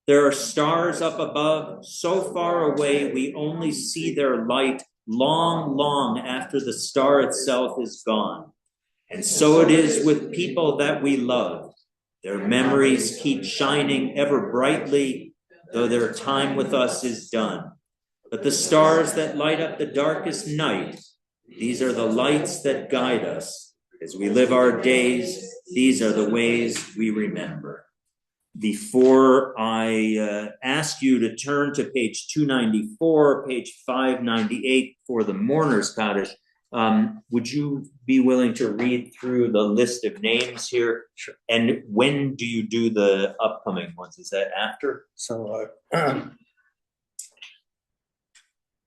there are stars up above, so far away we only see their light long, long after the star itself is gone. And so it is with people that we love. Their memories keep shining ever brightly, though their time with us is done. But the stars that light up the darkest night, these are the lights that guide us. As we live our days, these are the ways we remember. Before I ask you to turn to page 294, page 598 for the Mourner's Kaddish, would you be willing to read through the list of names here? Sure. And when do you do the upcoming ones? Is that after? So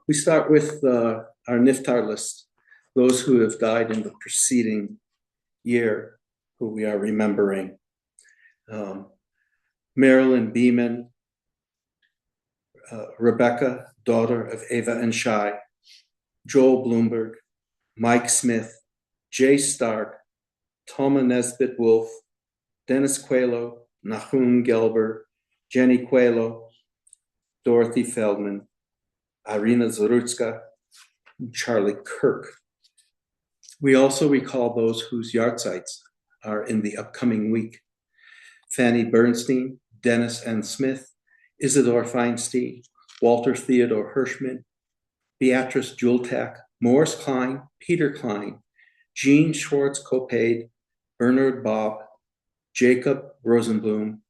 We start with our Niftar list, those who have died in the preceding year, who we are remembering. Marilyn Beeman, Rebecca, daughter of Ava and Shai, Joel Bloomberg, Mike Smith, Jay Stark, Toma Nesbitt Wolf, Dennis Coelho, Nahum Gelber, Jenny Coelho, Dorothy Feldman, Irina Zarutska, and Charlie Kirk. We also recall those whose yahrzeits are in the upcoming week. Fanny Bernstein, Dennis N. Smith, Isidore Feinstein, Walter Theodore Hirschman, Beatrice Jultak, Morris Klein, Peter Klein, Jean Schwartz Copaid, Bernard Bob, Jacob Rosenblum,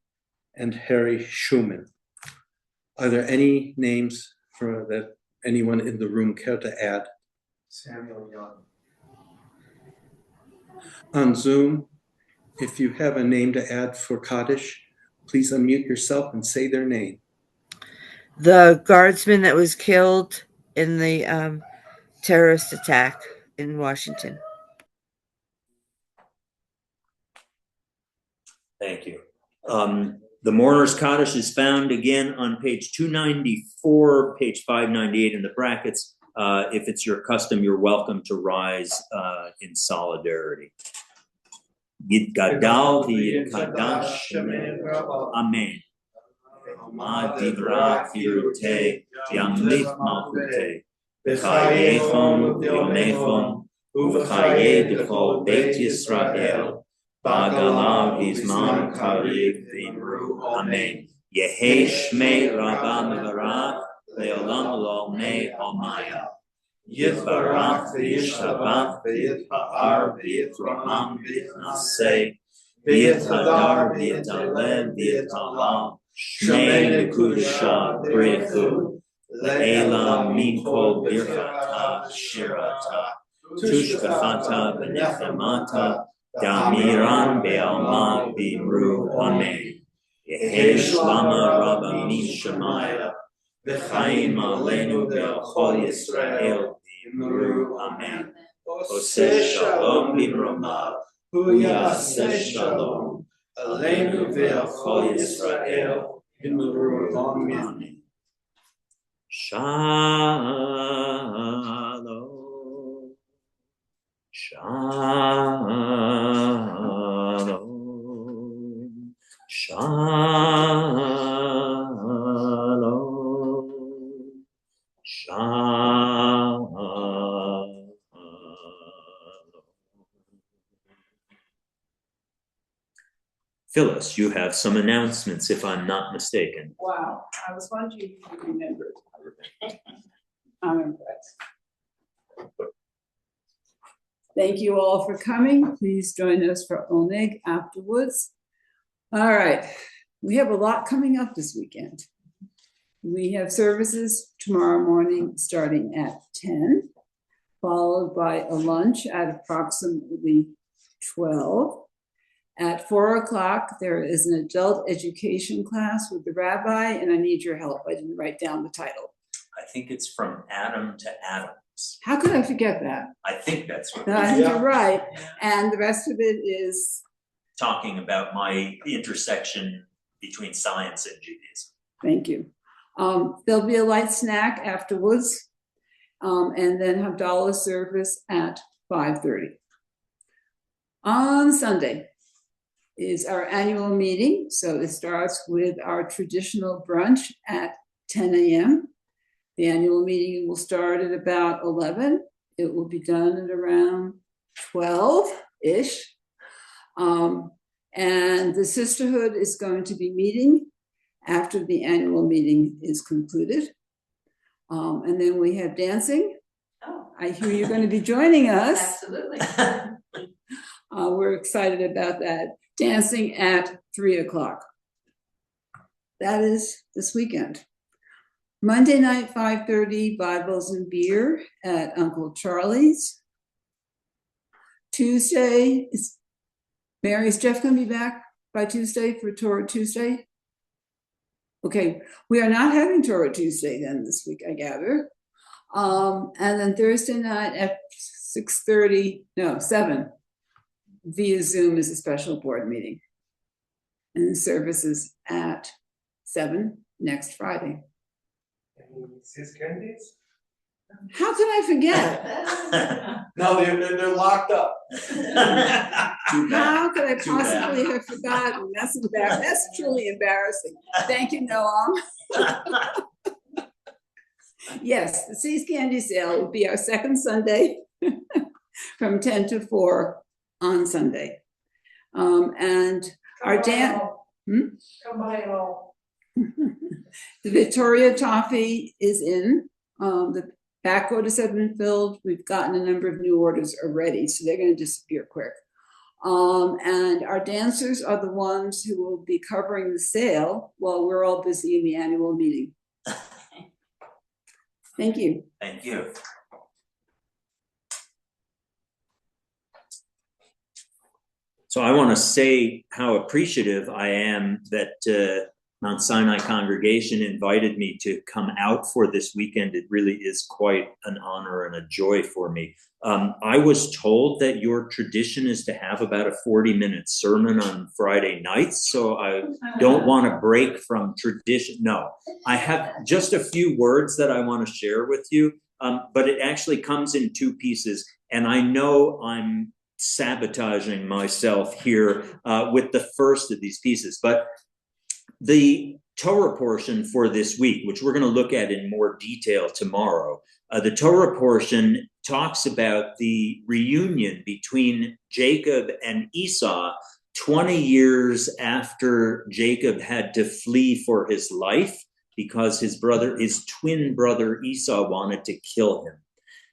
and Harry Schumann. Are there any names that anyone in the room care to add? Samuel Young. On Zoom, if you have a name to add for Kaddish, please unmute yourself and say their name. The guardsman that was killed in the terrorist attack in Washington. Thank you. The Mourner's Kaddish is found again on page 294, page 598 in the brackets. If it's your custom, you're welcome to rise in solidarity. Yitgadal v'yitkadash Amen. Ma divra firute yamlit malchute v'chayechon v'yomechon u'v'chaye d'chol Beit Yisrael Ba'galav Yizman Karig V'imru Amen. Yehi Shmei Rabba Mevarach Le'olam Lo Mei Almaya. Yitvarach V'yishabach V'yitpa'ar V'yitraham V'yitnaseh V'yithadar V'yitalel V'yitalal Shmei Nekudasha B'richu Le'elam Mikol Birchata Shirata Tushbechata V'nechemata Damiran Be'alma Bimru Amen. Yehi Shlama Rabba Min Shemaya V'chaim Aleinu Be'achol Yisrael Bimru Amen. Oseh Shalom Bimromav Hu Yaseh Shalom Aleinu Be'achol Yisrael Bimru Amen. Shalom. Shalom, shalom, shalom. Phyllis, you have some announcements, if I'm not mistaken. Wow, I was wondering if you remembered. I'm impressed. Thank you all for coming. Please join us for Oneg afterwards. All right, we have a lot coming up this weekend. We have services tomorrow morning starting at 10, followed by a lunch at approximately 12. At 4 o'clock, there is an adult education class with the rabbi, and I need your help. I didn't write down the title. I think it's From Adam to Adam. How could I forget that? I think that's what No, I think you're right. And the rest of it is talking about my intersection between science and Judaism. Thank you. There'll be a light snack afterwards, and then Havdalah service at 5:30. On Sunday is our annual meeting. So it starts with our traditional brunch at 10 a.m. The annual meeting will start at about 11. It will be done at around 12-ish. And the sisterhood is going to be meeting after the annual meeting is concluded. And then we have dancing. Oh. I hear you're going to be joining us. Absolutely. We're excited about that. Dancing at 3 o'clock. That is this weekend. Monday night, 5:30, Bibles and beer at Uncle Charlie's. Tuesday is Mary's Jeff going to be back by Tuesday for Torah Tuesday? Okay, we are not having Torah Tuesday then this week, I gather. And then Thursday night at 7 via Zoom is a special board meeting. And the service is at 7 next Friday. Any cis candidates? How could I forget? No, they're locked up. How could I Too bad. possibly have forgotten? That's embarrassing. That's truly embarrassing. Thank you, Noam. Yes, the Seas Candy Sale will be our second Sunday from 10 to 4 on Sunday. And our dance. Come by it all. The Victoria Toffee is in. The back orders have been filled. We've gotten a number of new orders already, so they're going to disappear quick. And our dancers are the ones who will be covering the sale while we're all busy in the annual meeting. Thank you. Thank you. So I want to say how appreciative I am that Mount Sinai congregation invited me to come out for this weekend. It really is quite an honor and a joy for me. I was told that your tradition is to have about a 40-minute sermon on Friday nights, so I don't want to break from tradition. No, I have just a few words that I want to share with you, but it actually comes in two pieces, and I know I'm sabotaging myself here with the first of these pieces, but the Torah portion for this week, which we're going to look at in more detail tomorrow, the Torah portion talks about the reunion between Jacob and Esau 20 years after Jacob had to flee for his life because his twin brother Esau wanted to kill him.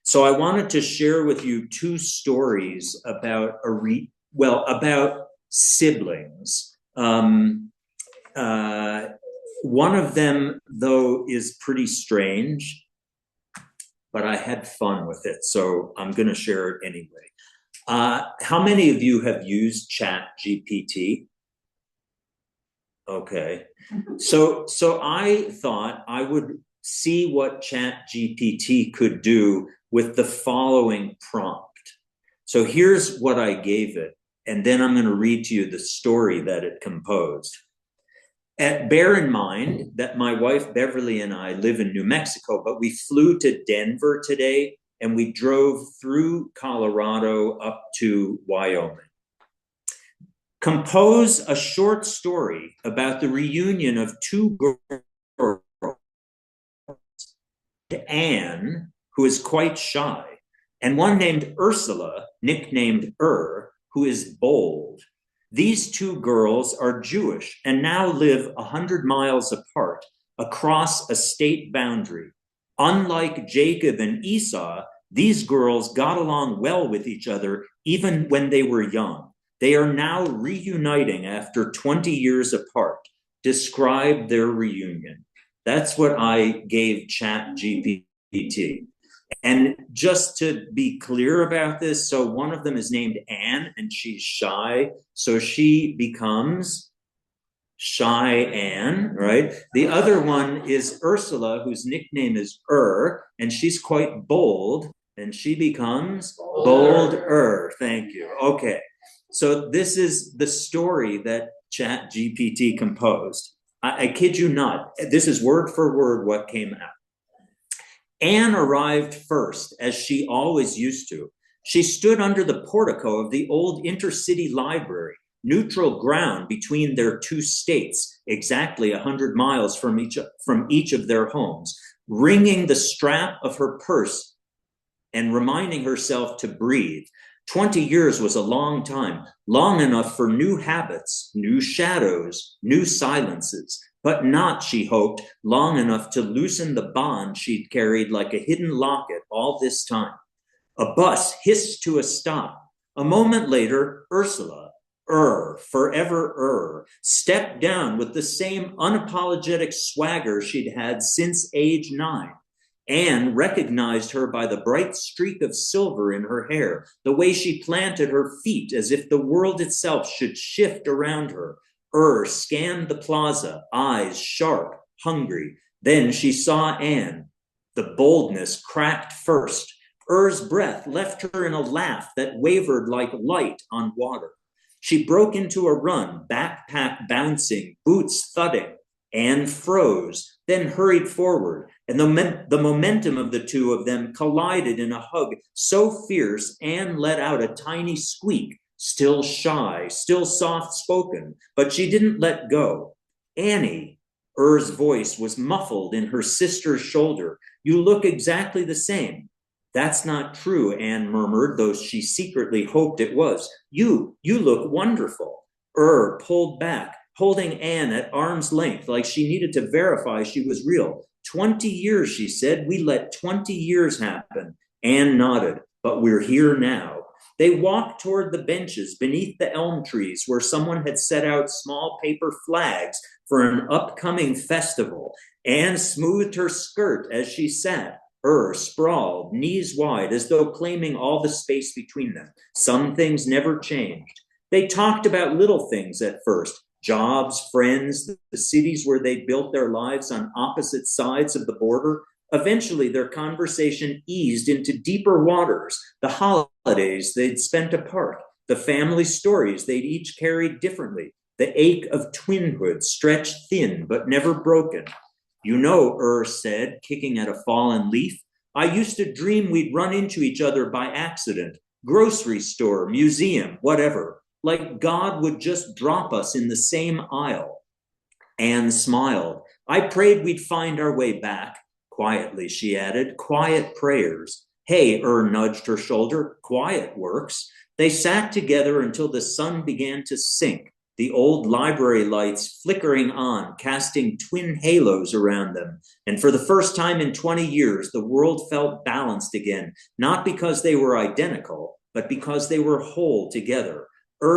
So I wanted to share with you two stories about about siblings. One of them, though, is pretty strange, but I had fun with it, so I'm going to share it anyway. How many of you have used ChatGPT? Okay, so I thought I would see what ChatGPT could do with the following prompt. So here's what I gave it, and then I'm going to read to you the story that it composed. Bear in mind that my wife Beverly and I live in New Mexico, but we flew to Denver today and we drove through Colorado up to Wyoming. Compose a short story about the reunion of two girls, Anne, who is quite shy, and one named Ursula, nicknamed who is bold. These two girls are Jewish and now live 100 miles apart across a state boundary. Unlike Jacob and Esau, these girls got along well with each other even when they were young. They are now reuniting after 20 years apart. Describe their reunion. That's what I gave ChatGPT. And just to be clear about this, so one of them is named Anne and she's shy. So she becomes Shy Anne, right? The other one is Ursula, whose nickname is and she's quite bold and she becomes Bolder. Thank you. Okay. So this is the story that ChatGPT composed. I kid you not. This is word for word what came out. Anne arrived first, as she always used to. She stood under the portico of the old intercity library, neutral ground between their two states, exactly 100 miles from each of their homes, wringing the strap of her purse and reminding herself to breathe. 20 years was a long time, long enough for new habits, new shadows, new silences, but not, she hoped, long enough to loosen the bond she'd carried like a hidden locket all this time. A bus hissed to a stop. A moment later, Ursula, forever stepped down with the same unapologetic swagger she'd had since age 9. Anne recognized her by the bright streak of silver in her hair, the way she planted her feet as if the world itself should shift around her. Scanned the plaza, eyes sharp, hungry. Then she saw Anne. The boldness cracked first. Er's breath left her in a laugh that wavered like light on water. She broke into a run, backpack bouncing, boots thudding. Anne froze, then hurried forward, and the momentum of the two of them collided in a hug so fierce Anne let out a tiny squeak, still shy, still soft-spoken, but she didn't let go. Annie, Er's voice was muffled in her sister's shoulder. You look exactly the same. That's not true, Anne murmured, though she secretly hoped it was. You look wonderful. Pulled back, holding Anne at arm's length like she needed to verify she was real. 20 years, she said. We let 20 years happen. Anne nodded. But we're here now. They walked toward the benches beneath the elm trees where someone had set out small paper flags for an upcoming festival. Anne smoothed her skirt as she sat. Sprawled, knees wide, as though claiming all the space between them. Some things never changed. They talked about little things at first. Jobs, friends, the cities where they built their lives on opposite sides of the border. Eventually, their conversation eased into deeper waters, the holidays they'd spent apart, the family stories they'd each carried differently, the ache of twinhood stretched thin but never broken. You know, said, kicking at a fallen leaf, I used to dream we'd run into each other by accident, grocery store, museum, whatever, like God would just drop us in the same aisle. Anne smiled. I prayed we'd find our way back. Quietly, she added, quiet prayers. Hey, nudged her shoulder, quiet works. They sat together until the sun began to sink, the old library lights flickering on, casting twin halos around them. And for the first time in 20 years, the world felt balanced again, not because they were identical, but because they were whole together.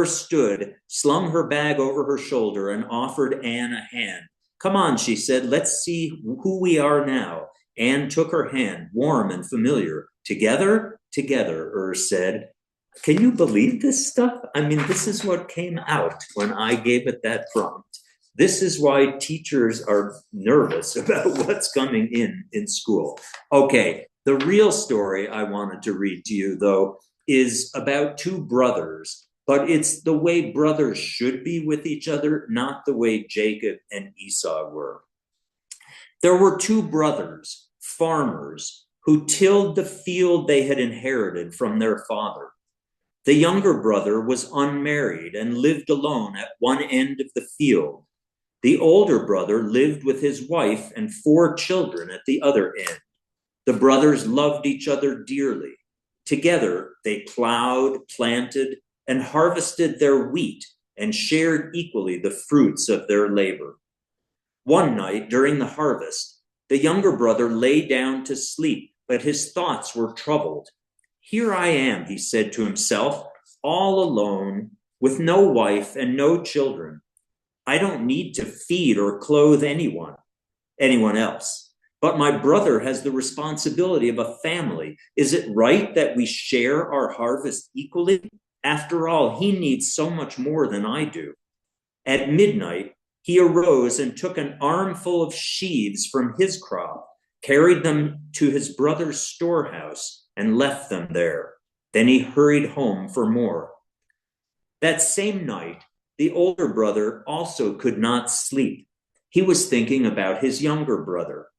Stood, slung her bag over her shoulder, and offered Anne a hand. Come on, she said, let's see who we are now. Anne took her hand, warm and familiar. Together? Together, said. Can you believe this stuff? I mean, this is what came out when I gave it that prompt. This is why teachers are nervous about what's coming in school. Okay, the real story I wanted to read to you, though, is about two brothers, but it's the way brothers should be with each other, not the way Jacob and Esau were. There were two brothers, farmers, who tilled the field they had inherited from their father. The younger brother was unmarried and lived alone at one end of the field. The older brother lived with his wife and 4 children at the other end. The brothers loved each other dearly. Together, they plowed, planted, and harvested their wheat and shared equally the fruits of their labor. One night during the harvest, the younger brother lay down to sleep, but his thoughts were troubled. Here I am, he said to himself, all alone, with no wife and no children. I don't need to feed or clothe anyone else. But my brother has the responsibility of a family. Is it right that we share our harvest equally? After all, he needs so much more than I do. At midnight, he arose and took an armful of sheaves from his crop, carried them to his brother's storehouse, and left them there. Then he hurried home for more. That same night, the older brother also could not sleep. He was thinking about his younger brother.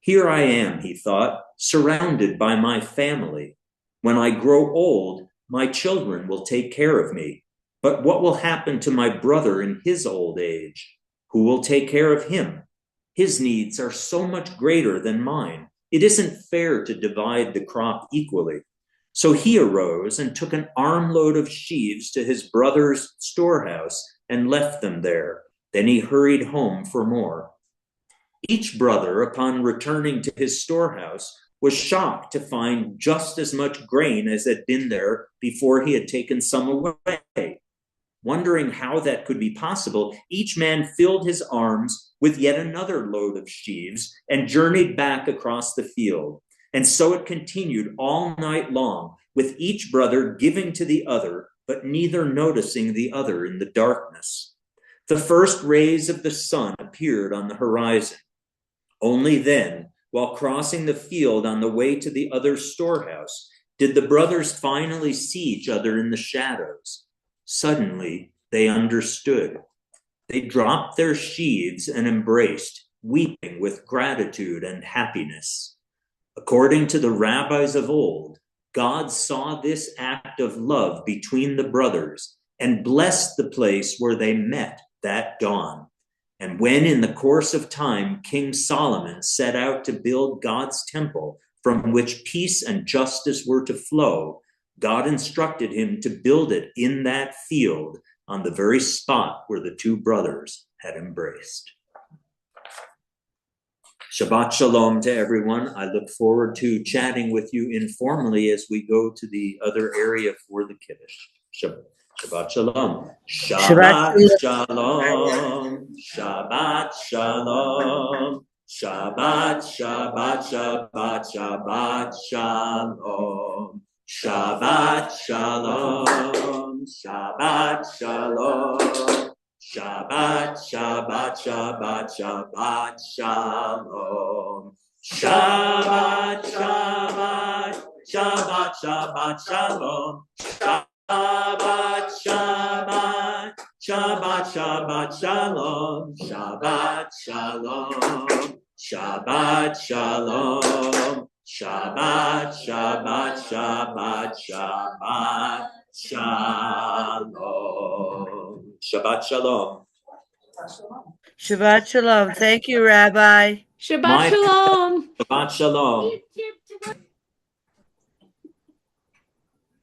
Here I am, he thought, surrounded by my family. When I grow old, my children will take care of me. But what will happen to my brother in his old age? Who will take care of him? His needs are so much greater than mine. It isn't fair to divide the crop equally. So he arose and took an armload of sheaves to his brother's storehouse and left them there. Then he hurried home for more. Each brother, upon returning to his storehouse, was shocked to find just as much grain as had been there before he had taken some away. Wondering how that could be possible, each man filled his arms with yet another load of sheaves and journeyed back across the field. And so it continued all night long, with each brother giving to the other, but neither noticing the other in the darkness. The first rays of the sun appeared on the horizon. Only then While crossing the field on the way to the other storehouse, did the brothers finally see each other in the shadows. Suddenly, they understood. They dropped their sheaves and embraced, weeping with gratitude and happiness. According to the rabbis of old, God saw this act of love between the brothers and blessed the place where they met that dawn. And when in the course of time, King Solomon set out to build God's temple from which peace and justice were to flow, God instructed him to build it in that field on the very spot where the two brothers had embraced. Shabbat Shalom to everyone. I look forward to chatting with you informally as we go to the other area for the Kiddush. Shabbat Shalom. Shabbat Shalom. Shabbat Shalom. Shabbat, Shabbat, Shabbat, Shabbat Shalom. Shabbat Shalom. Shabbat Shalom. Shabbat, Shabbat, Shabbat, Shabbat Shalom. Shabbat, Shabbat, Shabbat, Shabbat Shalom. Shabbat, Shabbat, Shabbat, Shabbat Shalom. Shabbat Shalom. Shabbat Shalom. Shabbat, Shabbat, Shabbat, Shabbat Shalom. Shabbat Shalom. Shabbat Shalom. Thank you, Rabbi. Shabbat My- Shalom. Shabbat Shalom.